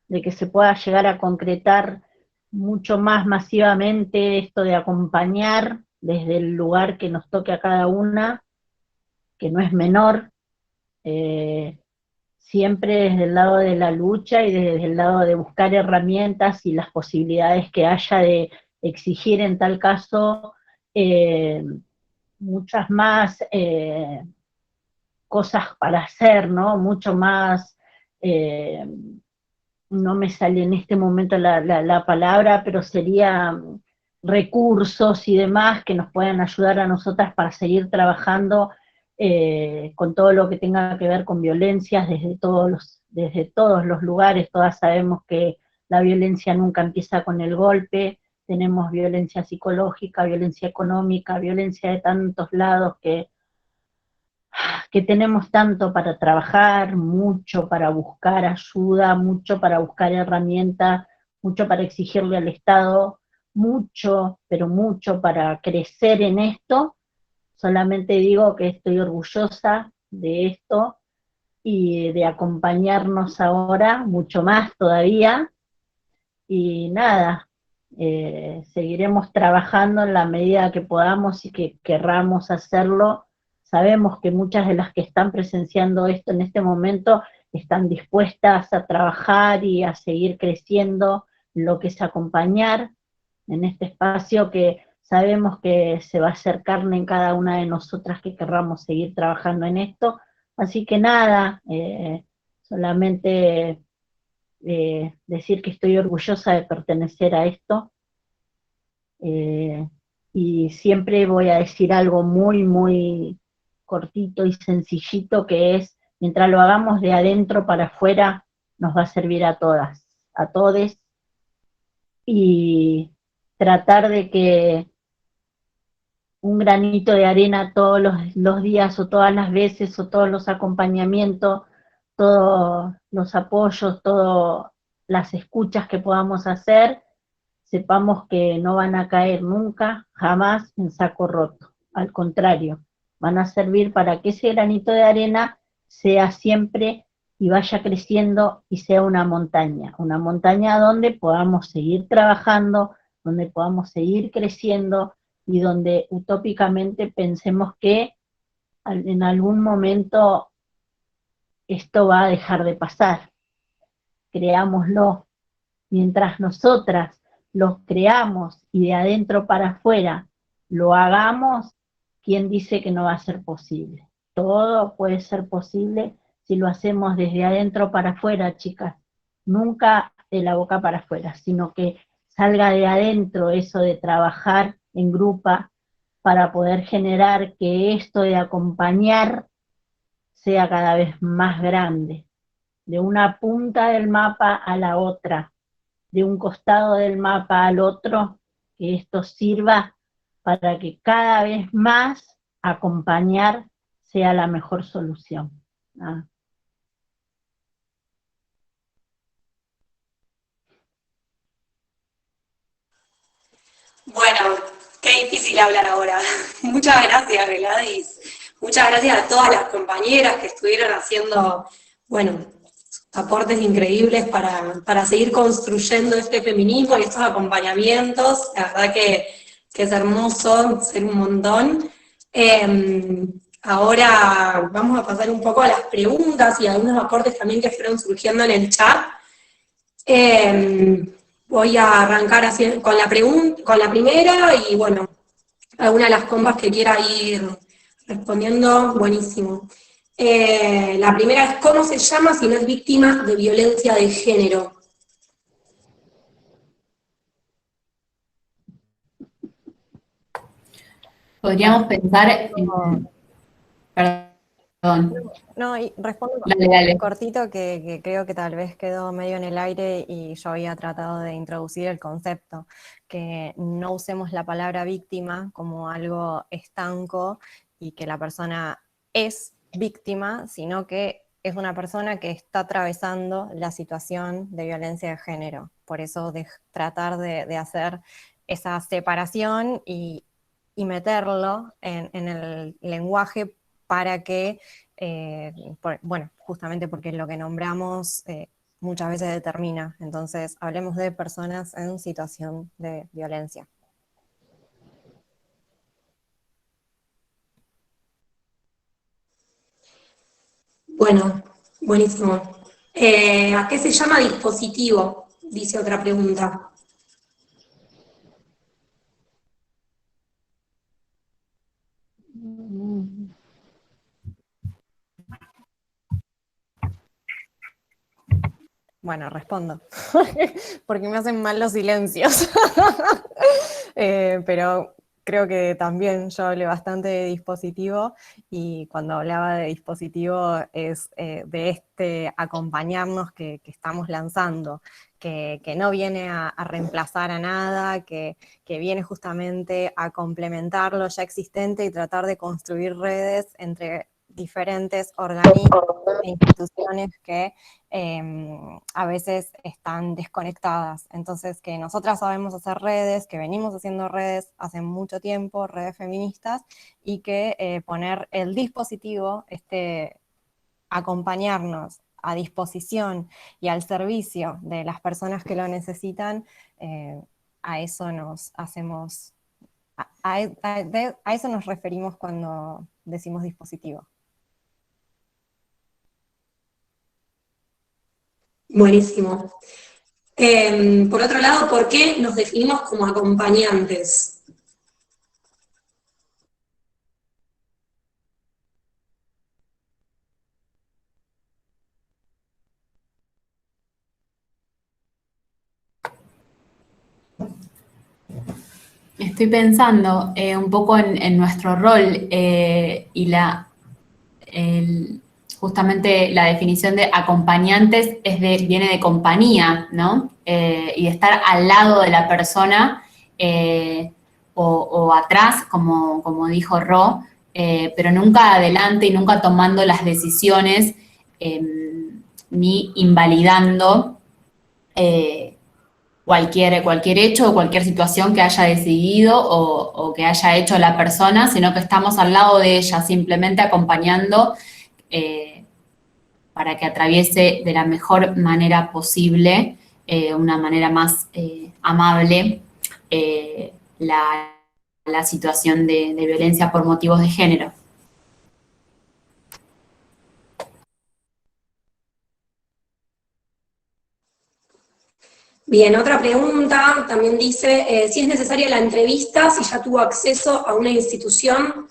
de que se pueda llegar a concretar mucho más masivamente esto de acompañar desde el lugar que nos toque a cada una, que no es menor, siempre desde el lado de la lucha y desde el lado de buscar herramientas y las posibilidades que haya de exigir en tal caso muchas más cosas para hacer, ¿no? Mucho más, no me sale en este momento la palabra, pero sería recursos y demás que nos puedan ayudar a nosotras para seguir trabajando con todo lo que tenga que ver con violencias desde todos los lugares. Todas sabemos que la violencia nunca empieza con el golpe, tenemos violencia psicológica, violencia económica, violencia de tantos lados que tenemos tanto para trabajar, mucho para buscar ayuda, mucho para buscar herramientas, mucho para exigirle al Estado, mucho, pero mucho para crecer en esto. Solamente digo que estoy orgullosa de esto y de acompañarnos ahora, mucho más todavía, y nada, seguiremos trabajando en la medida que podamos y que querramos hacerlo. Sabemos que muchas de las que están presenciando esto en este momento están dispuestas a trabajar y a seguir creciendo lo que es acompañar en este espacio que sabemos que se va a hacer carne en cada una de nosotras que querramos seguir trabajando en esto. Así que nada, solamente decir que estoy orgullosa de pertenecer a esto, y siempre voy a decir algo muy, muy cortito y sencillito, que es, mientras lo hagamos de adentro para afuera, nos va a servir a todas, a todes, y tratar de que un granito de arena todos los días, o todas las veces, o todos los acompañamientos, todos los apoyos, todas las escuchas que podamos hacer, sepamos que no van a caer nunca, jamás en saco roto. Al contrario, van a servir para que ese granito de arena sea siempre y vaya creciendo y sea una montaña donde podamos seguir trabajando, donde podamos seguir creciendo y donde utópicamente pensemos que en algún momento esto va a dejar de pasar. Creámoslo. Mientras nosotras los creamos y de adentro para afuera lo hagamos, ¿quién dice que no va a ser posible? Todo puede ser posible si lo hacemos desde adentro para afuera, chicas. Nunca de la boca para afuera, sino que salga de adentro eso de trabajar en grupo para poder generar que esto de acompañar sea cada vez más grande, de una punta del mapa a la otra, de un costado del mapa al otro, que esto sirva para que cada vez más acompañar sea la mejor solución. Bueno, qué difícil hablar ahora. Muchas gracias, Gladys. Muchas gracias a todas las compañeras que estuvieron haciendo, bueno, aportes increíbles para seguir construyendo este feminismo y estos acompañamientos. La verdad que es hermoso, ser un montón. Ahora vamos a pasar un poco a las preguntas y a algunos aportes también que fueron surgiendo en el chat. Voy a arrancar así con la primera, y bueno, alguna de las compas que quiera ir respondiendo, buenísimo. La primera es, ¿cómo se llama si no es víctima de violencia de género? Podríamos pensar en... Perdón. No, y respondo Dale. cortito que creo que tal vez quedó medio en el aire y yo había tratado de introducir el concepto, que no usemos la palabra víctima como algo estanco y que la persona es víctima, sino que es una persona que está atravesando la situación de violencia de género. Por eso tratar de hacer esa separación y meterlo en el lenguaje para que, bueno, justamente porque lo que nombramos muchas veces determina. Entonces, hablemos de personas en situación de violencia. Bueno, buenísimo. ¿A qué se llama dispositivo? Dice otra pregunta. Bueno, respondo, porque me hacen mal los silencios. Pero creo que también yo hablé bastante de dispositivo y cuando hablaba de dispositivo es de este acompañarnos que estamos lanzando, que no viene a reemplazar a nada, que viene justamente a complementar lo ya existente y tratar de construir redes entre diferentes organismos e instituciones que a veces están desconectadas. Entonces, que nosotras sabemos hacer redes, que venimos haciendo redes hace mucho tiempo, redes feministas, y que poner el dispositivo, acompañarnos a disposición y al servicio de las personas que lo necesitan, a eso nos hacemos, a eso nos referimos cuando decimos dispositivo. Buenísimo. Por otro lado, ¿por qué nos definimos como acompañantes? Estoy pensando un poco en nuestro rol y justamente la definición de acompañantes viene de compañía, ¿no? Y de estar al lado de la persona o atrás, como dijo Ro, pero nunca adelante y nunca tomando las decisiones ni invalidando cualquier hecho o cualquier situación que haya decidido o que haya hecho la persona, sino que estamos al lado de ella, simplemente acompañando para que atraviese de la mejor manera posible, una manera más amable, la situación de violencia por motivos de género. Bien, otra pregunta también dice si es necesaria la entrevista, si ya tuvo acceso a una institución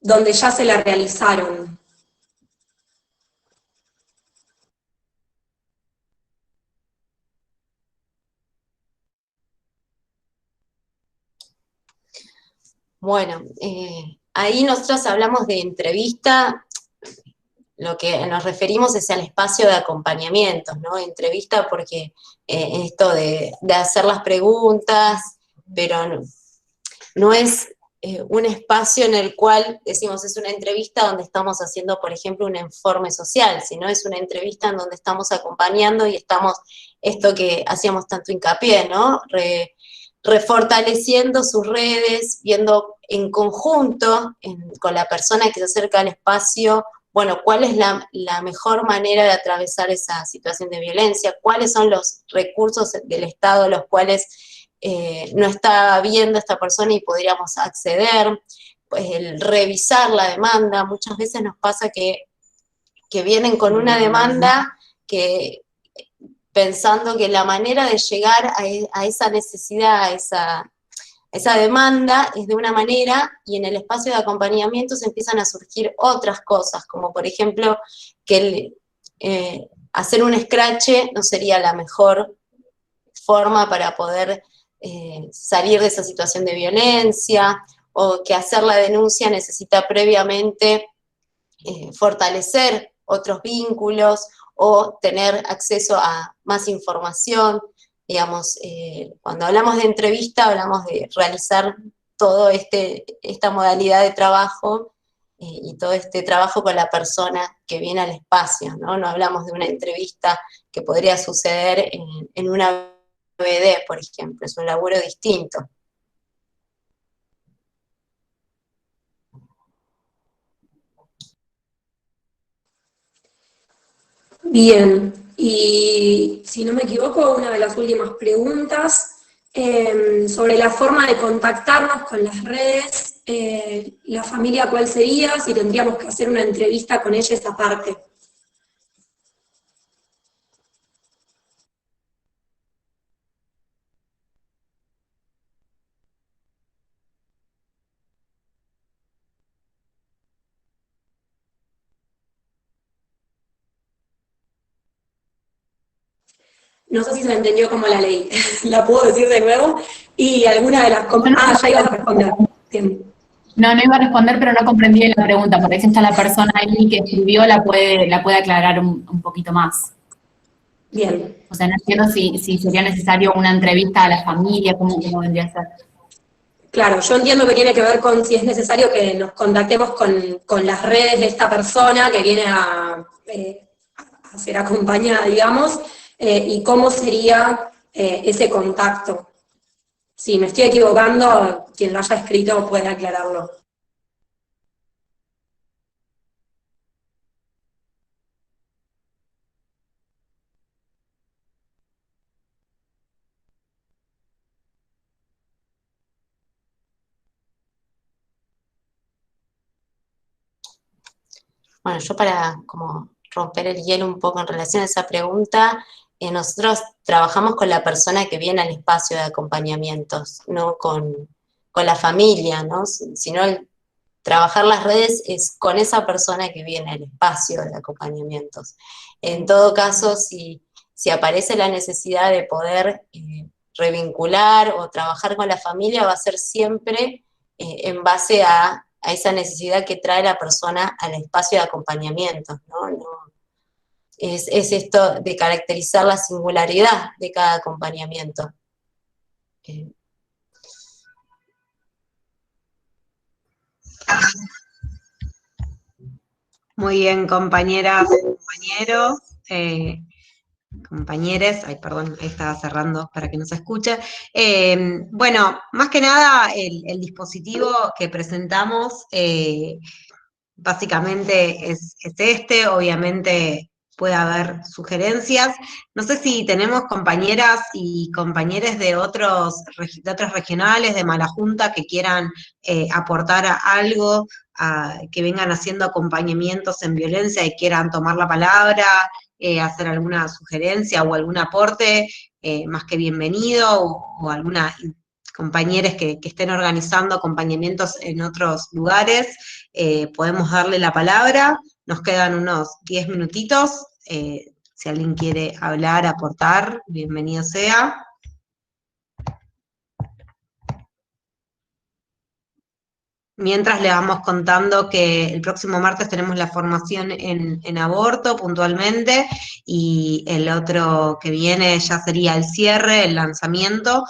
donde ya se la realizaron. Bueno, ahí nosotros hablamos de entrevista, lo que nos referimos es al espacio de acompañamientos, ¿no? Entrevista porque esto de hacer las preguntas, pero no es un espacio en el cual decimos es una entrevista donde estamos haciendo, por ejemplo, un informe social, sino es una entrevista en donde estamos acompañando y estamos, esto que hacíamos tanto hincapié, ¿no? Refortaleciendo sus redes, viendo en conjunto con la persona que se acerca al espacio, bueno, cuál es la mejor manera de atravesar esa situación de violencia, cuáles son los recursos del Estado a los cuales no está viendo esta persona y podríamos acceder, pues el revisar la demanda. Muchas veces nos pasa que vienen con una demanda que pensando que la manera de llegar a esa necesidad, a esa demanda es de una manera, y en el espacio de acompañamiento se empiezan a surgir otras cosas, como por ejemplo que hacer un escrache no sería la mejor forma para poder salir de esa situación de violencia, o que hacer la denuncia necesita previamente fortalecer otros vínculos o tener acceso a más información. Digamos, cuando hablamos de entrevista, hablamos de realizar todo esta modalidad de trabajo y todo este trabajo con la persona que viene al espacio, ¿no? No hablamos de una entrevista que podría suceder en una BD, por ejemplo, es un laburo distinto. Bien, y si no me equivoco, una de las últimas preguntas sobre la forma de contactarnos con las redes, la familia, ¿cuál sería? Si tendríamos que hacer una entrevista con ellos aparte. No sé si se me entendió como la ley. ¿La puedo decir de nuevo? Y alguna de las... ya ibas a responder. Bien. No, no iba a responder, pero no comprendí la pregunta. Por ahí si está la persona ahí que escribió, la puede aclarar un poquito más. Bien. O sea, no entiendo si sería necesario una entrevista a la familia, cómo vendría a ser. Claro, yo entiendo que tiene que ver con si es necesario que nos contactemos con las redes de esta persona que viene a ser acompañada, digamos, y cómo sería ese contacto. Si me estoy equivocando, quien lo haya escrito puede aclararlo. Bueno, yo para como romper el hielo un poco en relación a esa pregunta, nosotros trabajamos con la persona que viene al espacio de acompañamientos, no con la familia, ¿no? Sino trabajar las redes es con esa persona que viene al espacio de acompañamientos. En todo caso, si aparece la necesidad de poder revincular o trabajar con la familia, va a ser siempre en base a esa necesidad que trae la persona al espacio de acompañamiento, ¿no? Es esto de caracterizar la singularidad de cada acompañamiento. Muy bien, compañeras, compañeros, compañeres, ay, perdón, ahí estaba cerrando para que no se escuche. Bueno, más que nada, el dispositivo que presentamos básicamente es este, obviamente puede haber sugerencias. No sé si tenemos compañeras y compañeros de otros regionales, de Mala Junta, que quieran aportar algo, que vengan haciendo acompañamientos en violencia y quieran tomar la palabra, hacer alguna sugerencia o algún aporte, más que bienvenido, o alguna compañeros que estén organizando acompañamientos en otros lugares, podemos darle la palabra. Nos quedan unos 10 minutitos. Si alguien quiere hablar, aportar, bienvenido sea. Mientras le vamos contando que el próximo martes tenemos la formación en aborto puntualmente, y el otro que viene ya sería el cierre, el lanzamiento,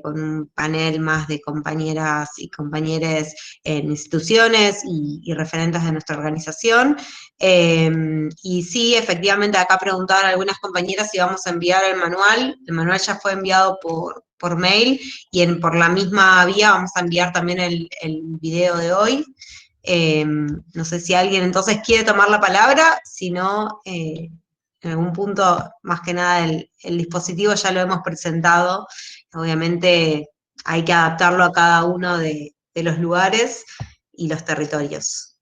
con un panel más de compañeras y compañeros en instituciones y referentes de nuestra organización. Y sí, efectivamente, acá preguntaban algunas compañeras si vamos a enviar el manual ya fue enviado por mail, y por la misma vía vamos a enviar también el video de hoy. No sé si alguien entonces quiere tomar la palabra, si no, en algún punto, más que nada, el dispositivo ya lo hemos presentado. Obviamente hay que adaptarlo a cada uno de los lugares y los territorios.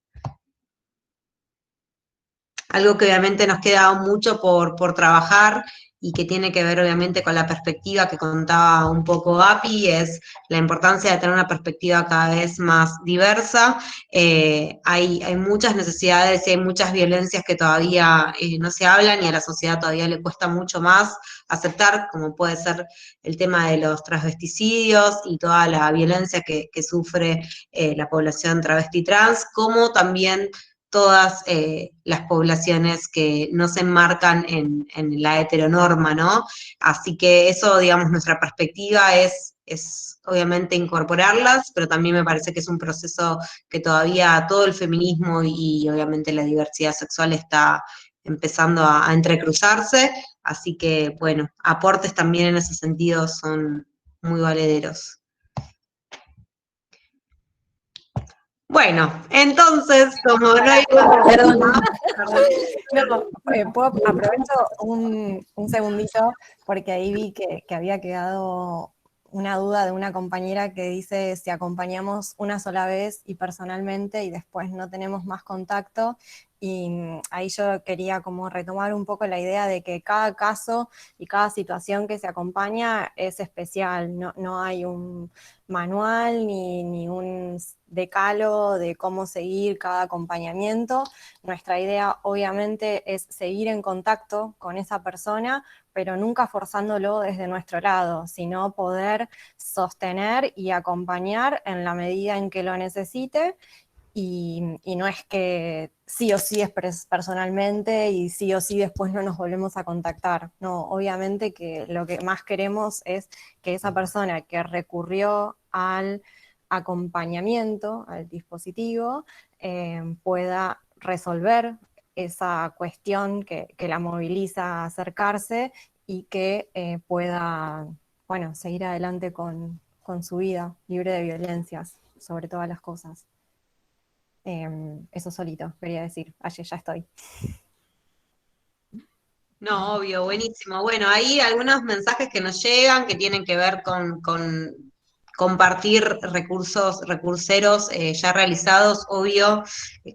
Algo que obviamente nos queda mucho por trabajar, y que tiene que ver obviamente con la perspectiva que contaba un poco Api, es la importancia de tener una perspectiva cada vez más diversa. Hay muchas necesidades y hay muchas violencias que todavía no se hablan y a la sociedad todavía le cuesta mucho más aceptar, como puede ser el tema de los transvesticidios y toda la violencia que sufre la población travesti trans, como también todas las poblaciones que no se enmarcan en la heteronorma, ¿no? Así que eso, digamos, nuestra perspectiva es obviamente incorporarlas, pero también me parece que es un proceso que todavía todo el feminismo y obviamente la diversidad sexual está empezando a entrecruzarse, así que, bueno, aportes también en ese sentido son muy valederos. Bueno, entonces, como no hay... Perdón. Aprovecho un segundito, porque ahí vi que había quedado una duda de una compañera que dice si acompañamos una sola vez y personalmente y después no tenemos más contacto, y ahí yo quería como retomar un poco la idea de que cada caso y cada situación que se acompaña es especial, no hay un manual ni un decálogo de cómo seguir cada acompañamiento. Nuestra idea obviamente es seguir en contacto con esa persona, pero nunca forzándolo desde nuestro lado, sino poder sostener y acompañar en la medida en que lo necesite, y no es que sí o sí es personalmente y sí o sí después no nos volvemos a contactar. No, obviamente que lo que más queremos es que esa persona que recurrió al acompañamiento, al dispositivo, pueda resolver esa cuestión que la moviliza a acercarse y que pueda, bueno, seguir adelante con su vida, libre de violencias, sobre todas las cosas. Eso solito, quería decir. Allí ya estoy. No, obvio, buenísimo. Bueno, hay algunos mensajes que nos llegan que tienen que ver con compartir recurseros ya realizados, obvio,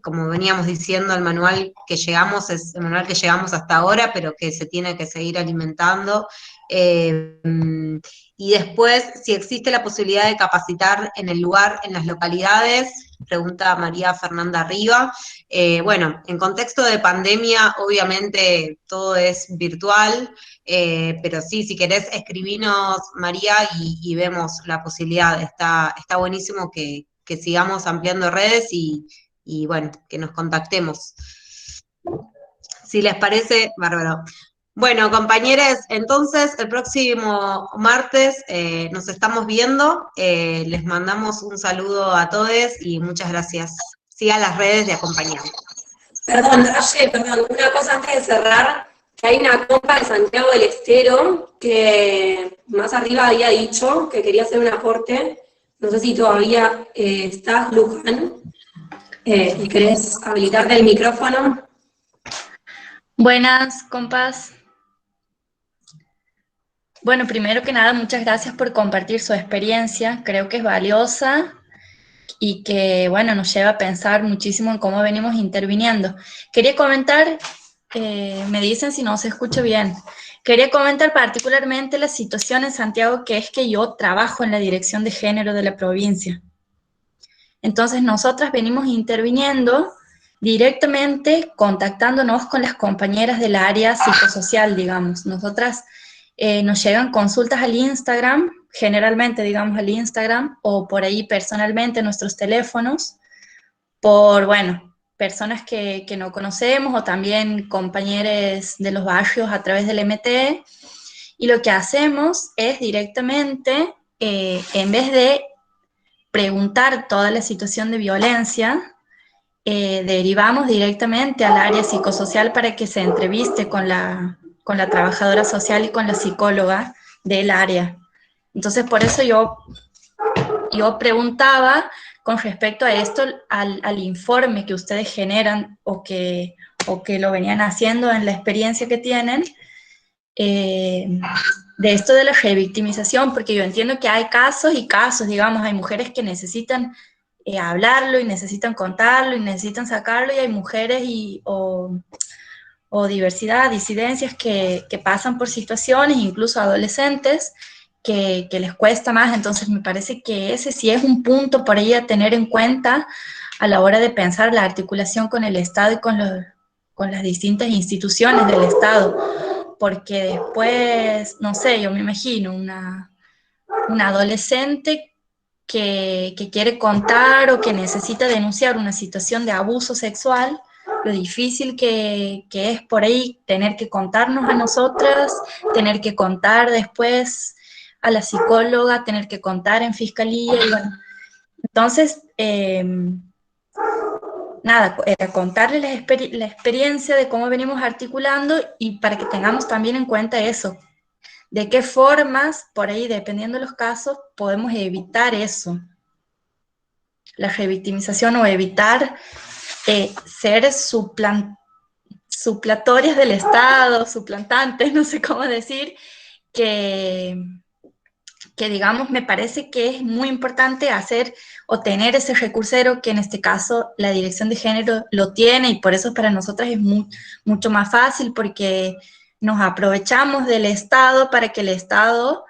como veníamos diciendo, el manual que llegamos es el manual que llegamos hasta ahora, pero que se tiene que seguir alimentando. Y después, si existe la posibilidad de capacitar en el lugar, en las localidades, pregunta María Fernanda Riva. Bueno, en contexto de pandemia, obviamente todo es virtual, pero sí, si querés, escribinos, María, y vemos la posibilidad. Está buenísimo que sigamos ampliando redes y, bueno, que nos contactemos. Si les parece, bárbaro. Bueno, compañeros, entonces el próximo martes nos estamos viendo. Les mandamos un saludo a todos y muchas gracias. Sigan las redes de acompañamiento. Perdón, Raye, perdón, una cosa antes de cerrar, que hay una compa de Santiago del Estero que más arriba había dicho que quería hacer un aporte. No sé si todavía estás, Luján, y querés habilitarte el micrófono. Buenas, compas. Bueno, primero que nada, muchas gracias por compartir su experiencia. Creo que es valiosa y que, bueno, nos lleva a pensar muchísimo en cómo venimos interviniendo. Quería comentar, me dicen si no se escucha bien, quería comentar particularmente la situación en Santiago, que es que yo trabajo en la Dirección de Género de la provincia. Entonces, nosotras venimos interviniendo directamente, contactándonos con las compañeras del área psicosocial, digamos. Nosotras nos llegan consultas al Instagram, generalmente, digamos, al Instagram, o por ahí personalmente a nuestros teléfonos, por, bueno, personas que no conocemos, o también compañeros de los barrios a través del MT, y lo que hacemos es directamente, en vez de preguntar toda la situación de violencia, derivamos directamente al área psicosocial para que se entreviste con la trabajadora social y con la psicóloga del área. Entonces, por eso yo preguntaba con respecto a esto, al informe que ustedes generan o que lo venían haciendo en la experiencia que tienen, de esto de la revictimización, porque yo entiendo que hay casos y casos, digamos, hay mujeres que necesitan hablarlo y necesitan contarlo y necesitan sacarlo, y hay mujeres o o diversidad, disidencias que pasan por situaciones, incluso adolescentes, que les cuesta más. Entonces me parece que ese sí es un punto por ahí a tener en cuenta a la hora de pensar la articulación con el Estado y con las distintas instituciones del Estado, porque después, no sé, yo me imagino una adolescente que quiere contar o que necesita denunciar una situación de abuso sexual, lo difícil que es por ahí tener que contarnos a nosotras, tener que contar después a la psicóloga, tener que contar en fiscalía, y bueno, entonces, nada, contarles la experiencia de cómo venimos articulando y para que tengamos también en cuenta eso, de qué formas, por ahí, dependiendo de los casos, podemos evitar eso, la revictimización o evitar ser suplantorias del Estado, suplantantes, no sé cómo decir, que digamos, me parece que es muy importante hacer o tener ese recursero que en este caso la Dirección de Género lo tiene, y por eso para nosotras es mucho más fácil, porque nos aprovechamos del Estado para que el Estado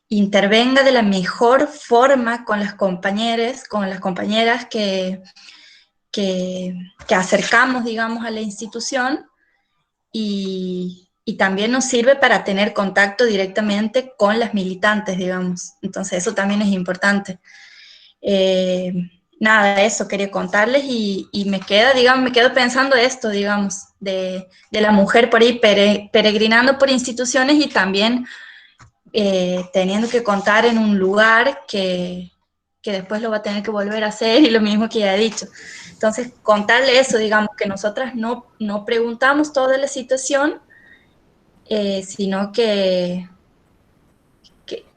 intervenga de la mejor forma con las compañeras que acercamos, digamos, a la institución, y también nos sirve para tener contacto directamente con las militantes, digamos. Entonces eso también es importante. Nada, eso quería contarles, y me quedo pensando esto, digamos, de la mujer por ahí peregrinando por instituciones y también teniendo que contar en un lugar que después lo va a tener que volver a hacer, y lo mismo que ya he dicho. Entonces, contarle eso, digamos, que nosotras no preguntamos toda la situación, sino que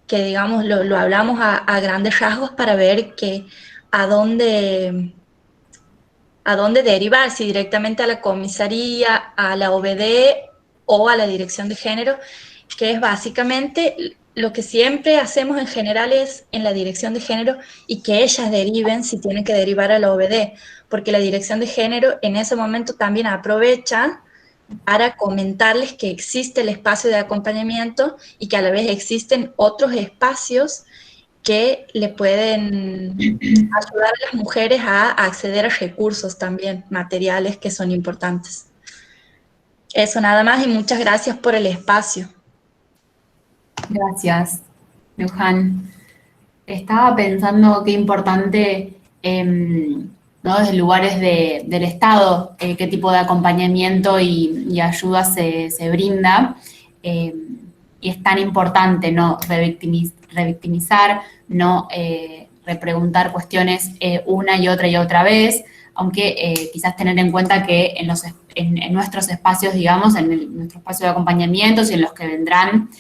digamos, lo hablamos a grandes rasgos para ver a dónde derivar, si directamente a la comisaría, a la OBD o a la Dirección de Género, que es básicamente lo que siempre hacemos en general es en la Dirección de Género, y que ellas deriven si tienen que derivar a la OBD, porque la Dirección de Género en ese momento también aprovecha para comentarles que existe el espacio de acompañamiento y que a la vez existen otros espacios que le pueden ayudar a las mujeres a acceder a recursos también materiales que son importantes. Eso nada más, y muchas gracias por el espacio. Gracias, Luján. Estaba pensando qué importante, ¿no? Desde lugares del Estado, qué tipo de acompañamiento y ayuda se brinda. Y es tan importante no revictimizar, no repreguntar cuestiones una y otra vez, aunque quizás tener en cuenta que en nuestros espacios, digamos, nuestro espacio de acompañamientos y en los que vendrán,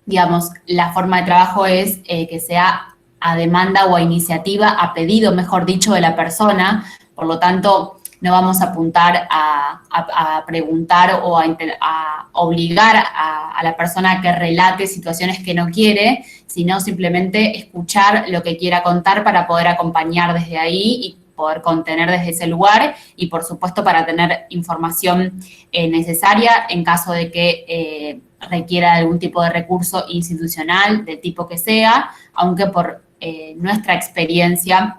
digamos, la forma de trabajo es que sea a demanda o a iniciativa, a pedido, mejor dicho, de la persona. Por lo tanto, no vamos a apuntar a preguntar o a obligar a la persona a que relate situaciones que no quiere, sino simplemente escuchar lo que quiera contar para poder acompañar desde ahí y poder contener desde ese lugar, y por supuesto para tener información necesaria en caso de que requiera algún tipo de recurso institucional, del tipo que sea, aunque por nuestra experiencia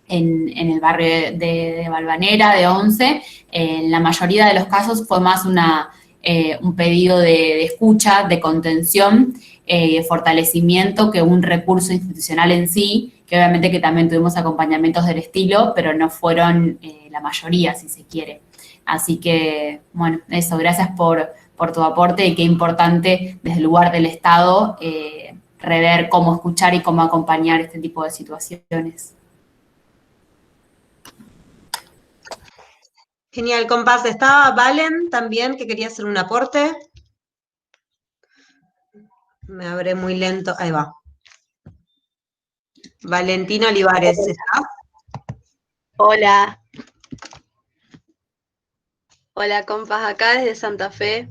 en el barrio de Valvanera, de Once, en la mayoría de los casos fue más un pedido de escucha, de contención, de fortalecimiento, que un recurso institucional en sí, que obviamente que también tuvimos acompañamientos del estilo, pero no fueron la mayoría, si se quiere. Así que, bueno, eso, gracias por tu aporte, y qué importante desde el lugar del Estado rever cómo escuchar y cómo acompañar este tipo de situaciones. Genial, compás. Estaba Valen también, que quería hacer un aporte. Me abre muy lento. Ahí va. Valentina Olivares, ¿está? Hola. Hola, compas, acá desde Santa Fe.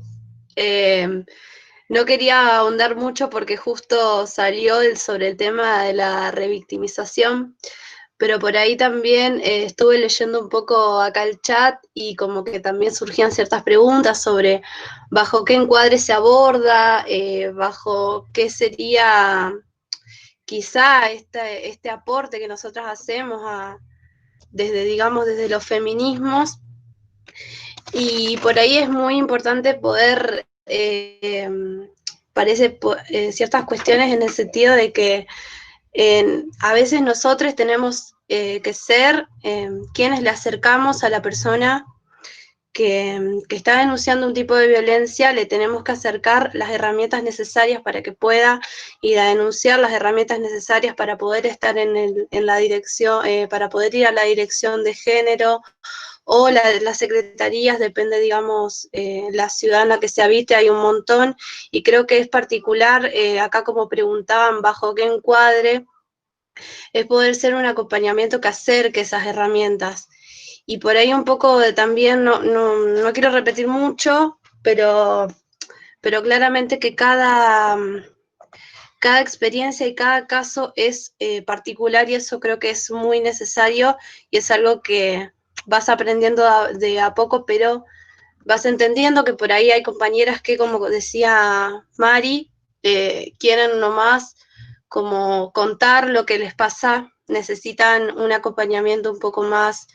No quería ahondar mucho porque justo salió sobre el tema de la revictimización, pero por ahí también estuve leyendo un poco acá el chat y como que también surgían ciertas preguntas sobre bajo qué encuadre se aborda, bajo qué sería quizá este aporte que nosotras hacemos desde, digamos, desde los feminismos. Y por ahí es muy importante poder, ciertas cuestiones en el sentido de que a veces nosotros tenemos que ser quienes le acercamos a la persona que está denunciando un tipo de violencia, le tenemos que acercar las herramientas necesarias para que pueda ir a denunciar, las herramientas necesarias para poder estar en la dirección, para poder ir a la dirección de género, o las secretarías, depende, digamos, la ciudad en la que se habite, hay un montón, y creo que es particular, acá como preguntaban, bajo qué encuadre, es poder ser un acompañamiento que acerque esas herramientas. Y por ahí un poco también, no quiero repetir mucho, pero claramente que cada experiencia y cada caso es particular, y eso creo que es muy necesario y es algo que vas aprendiendo de a poco, pero vas entendiendo que por ahí hay compañeras que, como decía Mari, quieren nomás como contar lo que les pasa, necesitan un acompañamiento un poco más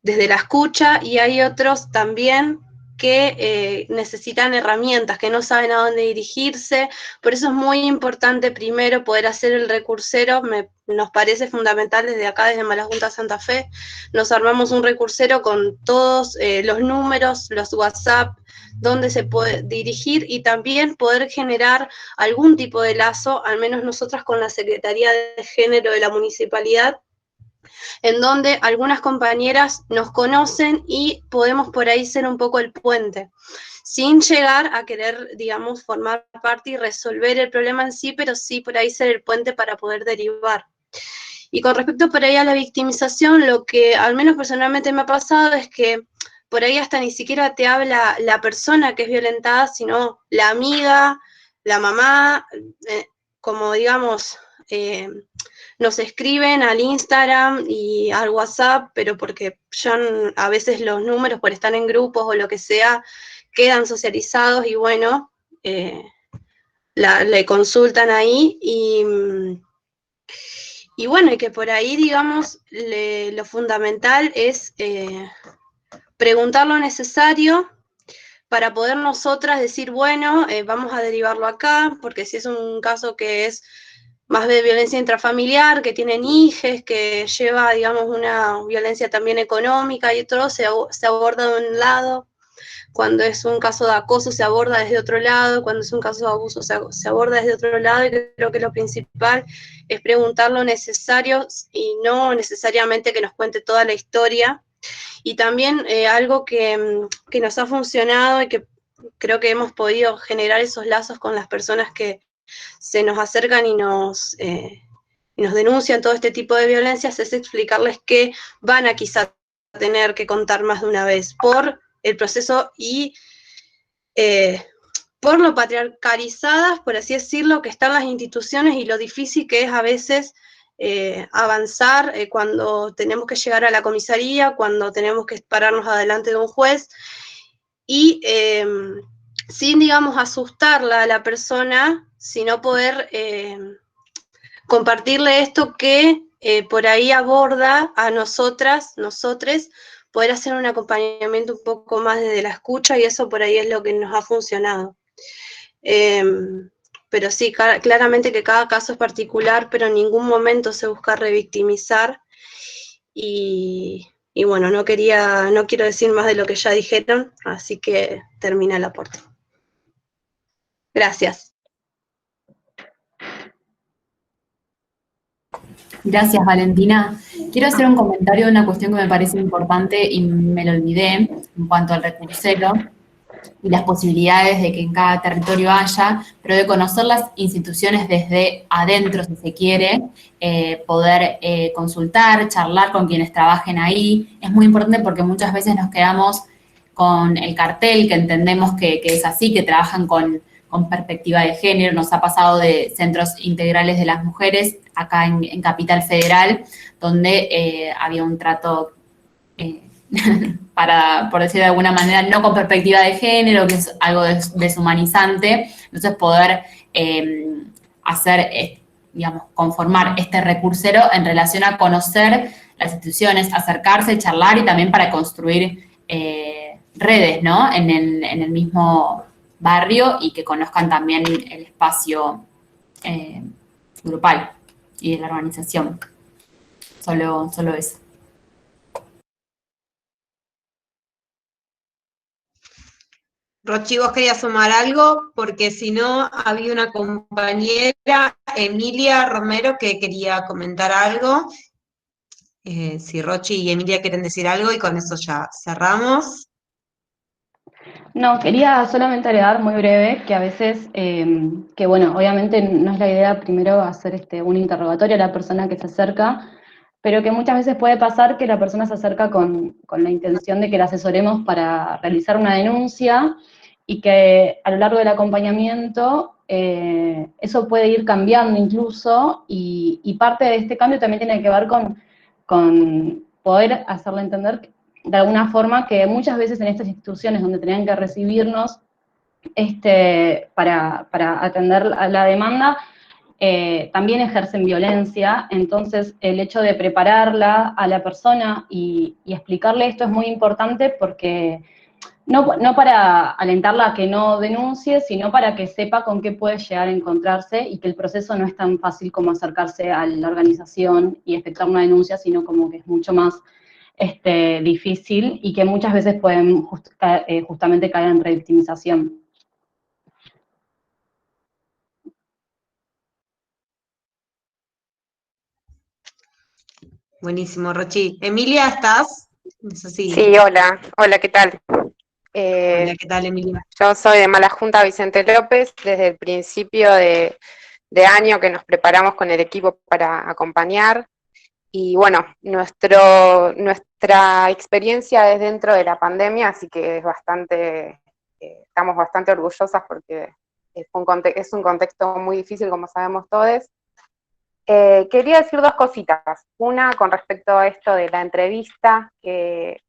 desde la escucha, y hay otros también que necesitan herramientas, que no saben a dónde dirigirse. Por eso es muy importante primero poder hacer el recursero. Nos parece fundamental desde acá, desde Malajunta Santa Fe, nos armamos un recursero con todos los números, los WhatsApp, donde se puede dirigir, y también poder generar algún tipo de lazo, al menos nosotras con la Secretaría de Género de la Municipalidad, en donde algunas compañeras nos conocen y podemos por ahí ser un poco el puente, sin llegar a querer, digamos, formar parte y resolver el problema en sí, pero sí por ahí ser el puente para poder derivar. Y con respecto por ahí a la victimización, lo que al menos personalmente me ha pasado es que por ahí hasta ni siquiera te habla la persona que es violentada, sino la amiga, la mamá, como digamos, nos escriben al Instagram y al WhatsApp, pero porque ya a veces los números, por estar en grupos o lo que sea, quedan socializados, y bueno, le consultan ahí, y bueno, y que por ahí, digamos, lo fundamental es preguntar lo necesario para poder nosotras decir, bueno, vamos a derivarlo acá, porque si es un caso que es más de violencia intrafamiliar, que tienen hijes, que lleva, digamos, una violencia también económica y todo, se aborda de un lado. Cuando es un caso de acoso se aborda desde otro lado, cuando es un caso de abuso se aborda desde otro lado, y creo que lo principal es preguntar lo necesario y no necesariamente que nos cuente toda la historia. Y también algo que nos ha funcionado y que creo que hemos podido generar esos lazos con las personas que se nos acercan y nos denuncian todo este tipo de violencias, es explicarles que van a quizá tener que contar más de una vez por el proceso y por lo patriarcalizadas, por así decirlo, que están las instituciones, y lo difícil que es a veces avanzar cuando tenemos que llegar a la comisaría, cuando tenemos que pararnos adelante de un juez, y sin, digamos, asustarla a la persona, sino poder compartirle esto que por ahí aborda a nosotras, nosotres, poder hacer un acompañamiento un poco más desde la escucha, y eso por ahí es lo que nos ha funcionado. Pero sí, claramente que cada caso es particular, pero en ningún momento se busca revictimizar, y bueno, no quiero decir más de lo que ya dijeron, así que termina el aporte. Gracias. Gracias, Valentina. Quiero hacer un comentario de una cuestión que me parece importante y me lo olvidé en cuanto al recursero y las posibilidades de que en cada territorio haya, pero de conocer las instituciones desde adentro, si se quiere, poder consultar, charlar con quienes trabajen ahí. Es muy importante porque muchas veces nos quedamos con el cartel, que entendemos que es así, que trabajan con con perspectiva de género. Nos ha pasado de centros integrales de las mujeres acá en Capital Federal, donde había un trato, por decir de alguna manera, no con perspectiva de género, que es algo deshumanizante. Entonces poder digamos, conformar este recursero en relación a conocer las instituciones, acercarse, charlar y también para construir redes, ¿no? En el mismo barrio y que conozcan también el espacio grupal y de la organización. Solo eso. Rochi, ¿vos querías sumar algo? Porque si no, había una compañera, Emilia Romero, que quería comentar algo. Si Rochi y Emilia quieren decir algo y con eso ya cerramos. No, quería solamente agregar muy breve que a veces, que bueno, obviamente no es la idea primero hacer un interrogatorio a la persona que se acerca, pero que muchas veces puede pasar que la persona se acerca con la intención de que la asesoremos para realizar una denuncia y que a lo largo del acompañamiento eso puede ir cambiando incluso y parte de este cambio también tiene que ver con poder hacerle entender de alguna forma que muchas veces en estas instituciones donde tenían que recibirnos para atender a la demanda, también ejercen violencia. Entonces el hecho de prepararla a la persona y explicarle esto es muy importante porque no para alentarla a que no denuncie, sino para que sepa con qué puede llegar a encontrarse y que el proceso no es tan fácil como acercarse a la organización y efectuar una denuncia, sino como que es mucho más difícil y que muchas veces pueden justamente caer en revictimización. Buenísimo, Rochi. Emilia, ¿estás? No sé si... Sí, hola, ¿qué tal? Hola, ¿qué tal, Emilia? Yo soy de Malajunta Vicente López, desde el principio de año que nos preparamos con el equipo para acompañar, y bueno, nuestra experiencia es dentro de la pandemia, así que estamos bastante orgullosas porque es un contexto muy difícil, como sabemos todos. Quería decir dos cositas. Una, con respecto a esto de la entrevista, que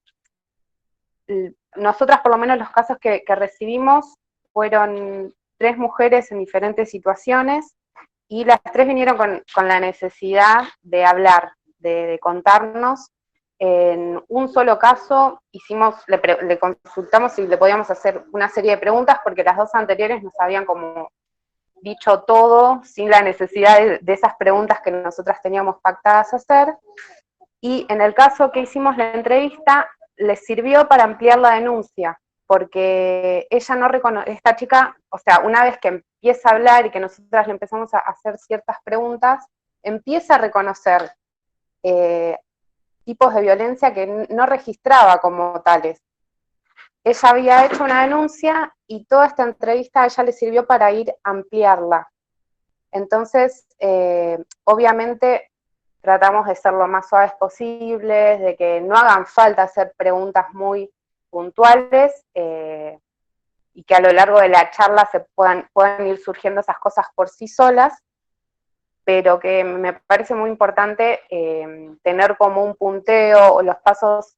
nosotras, por lo menos los casos que recibimos, fueron 3 mujeres en diferentes situaciones, y las 3 vinieron con la necesidad de hablar, de contarnos. En un solo caso le consultamos si le podíamos hacer una serie de preguntas, porque las 2 anteriores nos habían como dicho todo, sin la necesidad de esas preguntas que nosotras teníamos pactadas hacer. Y en el caso que hicimos la entrevista, les sirvió para ampliar la denuncia, porque ella no reconoce, esta chica, o sea, una vez que empieza a hablar y que nosotras le empezamos a hacer ciertas preguntas, empieza a reconocer tipos de violencia que no registraba como tales. Ella había hecho una denuncia y toda esta entrevista a ella le sirvió para ir a ampliarla. Entonces, obviamente, tratamos de ser lo más suaves posibles, de que no hagan falta hacer preguntas muy puntuales, y que a lo largo de la charla puedan ir surgiendo esas cosas por sí solas, pero que me parece muy importante tener como un punteo o los pasos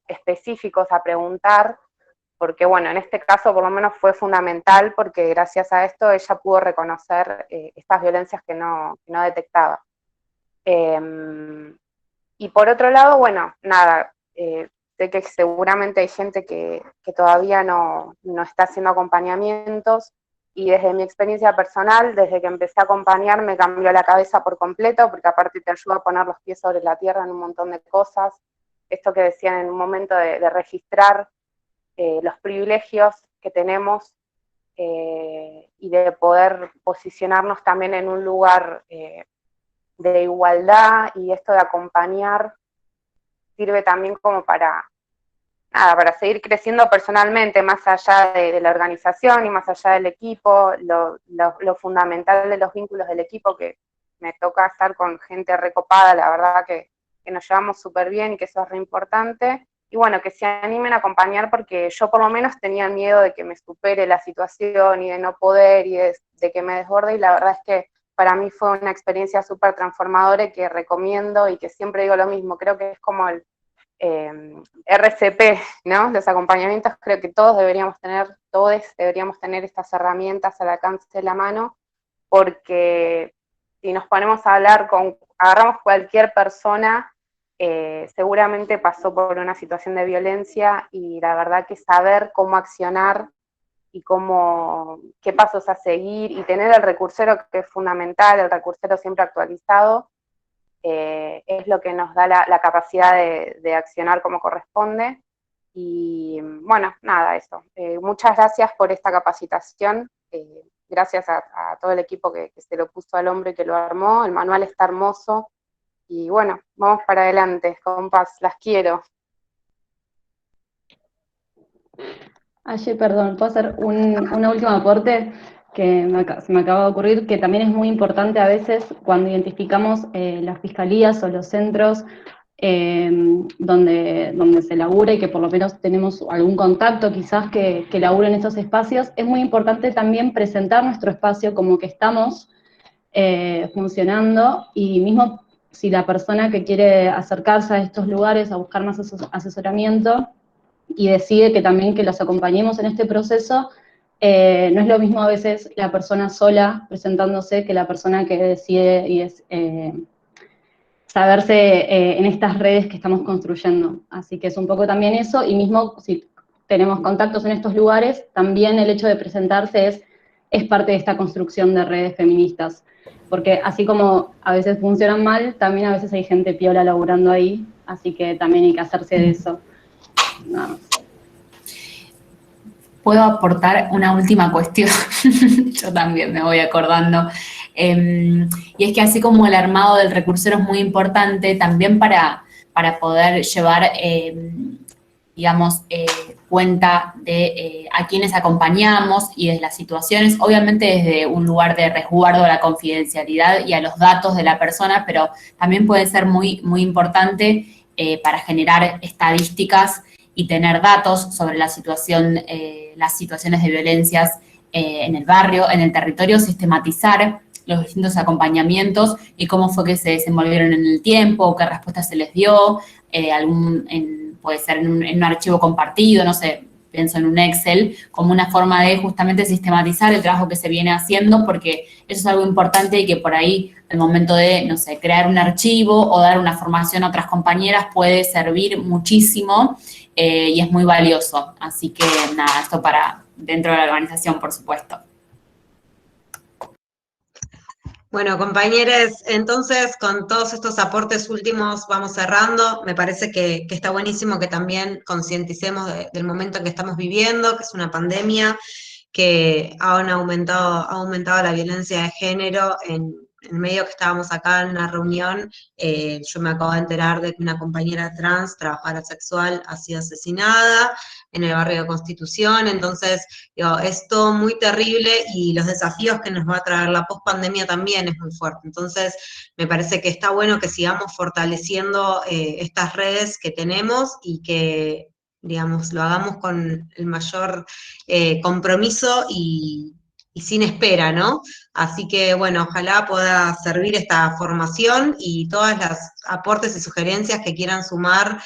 específicos a preguntar, porque bueno, en este caso por lo menos fue fundamental, porque gracias a esto ella pudo reconocer estas violencias que no detectaba. Y por otro lado, bueno, nada, sé que seguramente hay gente que todavía no está haciendo acompañamientos, y desde mi experiencia personal, desde que empecé a acompañar, me cambió la cabeza por completo, porque aparte te ayuda a poner los pies sobre la tierra en un montón de cosas. Esto que decían en un momento de registrar los privilegios que tenemos, y de poder posicionarnos también en un lugar de igualdad, y esto de acompañar sirve también como para seguir creciendo personalmente, más allá de la organización y más allá del equipo, lo fundamental de los vínculos del equipo, que me toca estar con gente recopada, la verdad que nos llevamos súper bien y que eso es re importante, bueno, que se animen a acompañar porque yo por lo menos tenía miedo de que me supere la situación y de no poder y de que me desborde, y la verdad es que para mí fue una experiencia súper transformadora y que recomiendo y que siempre digo lo mismo, creo que es como el RCP, ¿no? Los acompañamientos creo que todos deberíamos tener estas herramientas al alcance de la mano, porque si nos ponemos a hablar agarramos cualquier persona, seguramente pasó por una situación de violencia, y la verdad que saber cómo accionar y qué pasos a seguir, y tener el recursero, que es fundamental, el recursero siempre actualizado, es lo que nos da la capacidad de accionar como corresponde. Y bueno, nada, eso. Muchas gracias por esta capacitación, gracias a todo el equipo que se lo puso al hombro y que lo armó, el manual está hermoso, y bueno, vamos para adelante, compas, las quiero. Aye, perdón, ¿puedo hacer un último aporte que se me acaba de ocurrir? Que también es muy importante a veces cuando identificamos las fiscalías o los centros donde se labura y que por lo menos tenemos algún contacto quizás que labura en esos espacios, es muy importante también presentar nuestro espacio como que estamos funcionando, y mismo si la persona que quiere acercarse a estos lugares a buscar más asesoramiento y decide que también que los acompañemos en este proceso, no es lo mismo a veces la persona sola presentándose que la persona que decide y es saberse en estas redes que estamos construyendo. Así que es un poco también eso, y mismo si tenemos contactos en estos lugares, también el hecho de presentarse es parte de esta construcción de redes feministas. Porque así como a veces funcionan mal, también a veces hay gente piola laburando ahí, así que también hay que hacerse de eso. No. ¿Puedo aportar una última cuestión? Yo también me voy acordando. Y es que así como el armado del recursero es muy importante, también para poder llevar, digamos, cuenta de a quienes acompañamos y de las situaciones, obviamente desde un lugar de resguardo a la confidencialidad y a los datos de la persona, pero también puede ser muy, muy importante para generar estadísticas y tener datos sobre la situación, las situaciones de violencias en el barrio, en el territorio, sistematizar los distintos acompañamientos y cómo fue que se desenvolvieron en el tiempo, qué respuestas se les dio, puede ser en un archivo compartido, no sé, pienso en un Excel, como una forma de justamente sistematizar el trabajo que se viene haciendo, porque eso es algo importante y que por ahí, al momento de, no sé, crear un archivo o dar una formación a otras compañeras puede servir muchísimo y es muy valioso. Así que nada, esto para dentro de la organización, por supuesto. Bueno, compañeros, entonces con todos estos aportes últimos vamos cerrando. Me parece que está buenísimo que también concienticemos del momento en que estamos viviendo, que es una pandemia, que ha aumentado la violencia de género. En medio que estábamos acá en una reunión, yo me acabo de enterar de que una compañera trans, trabajadora sexual, ha sido asesinada en el barrio de Constitución. Entonces, digo, es todo muy terrible y los desafíos que nos va a traer la pospandemia también es muy fuerte. Entonces, me parece que está bueno que sigamos fortaleciendo estas redes que tenemos y que, digamos, lo hagamos con el mayor compromiso y sin espera, ¿no? Así que, bueno, ojalá pueda servir esta formación y todas las aportes y sugerencias que quieran sumar,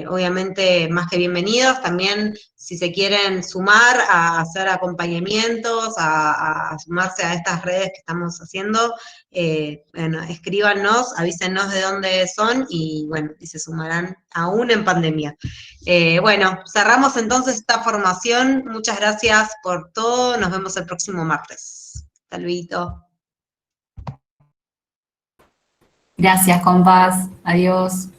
obviamente más que bienvenidos. También, si se quieren sumar a hacer acompañamientos, a sumarse a estas redes que estamos haciendo, bueno, escríbanos, avísenos de dónde son y, bueno, y se sumarán aún en pandemia. Bueno, cerramos entonces esta formación. Muchas gracias por todo. Nos vemos el próximo martes. Hasta luego. Gracias, compas. Adiós.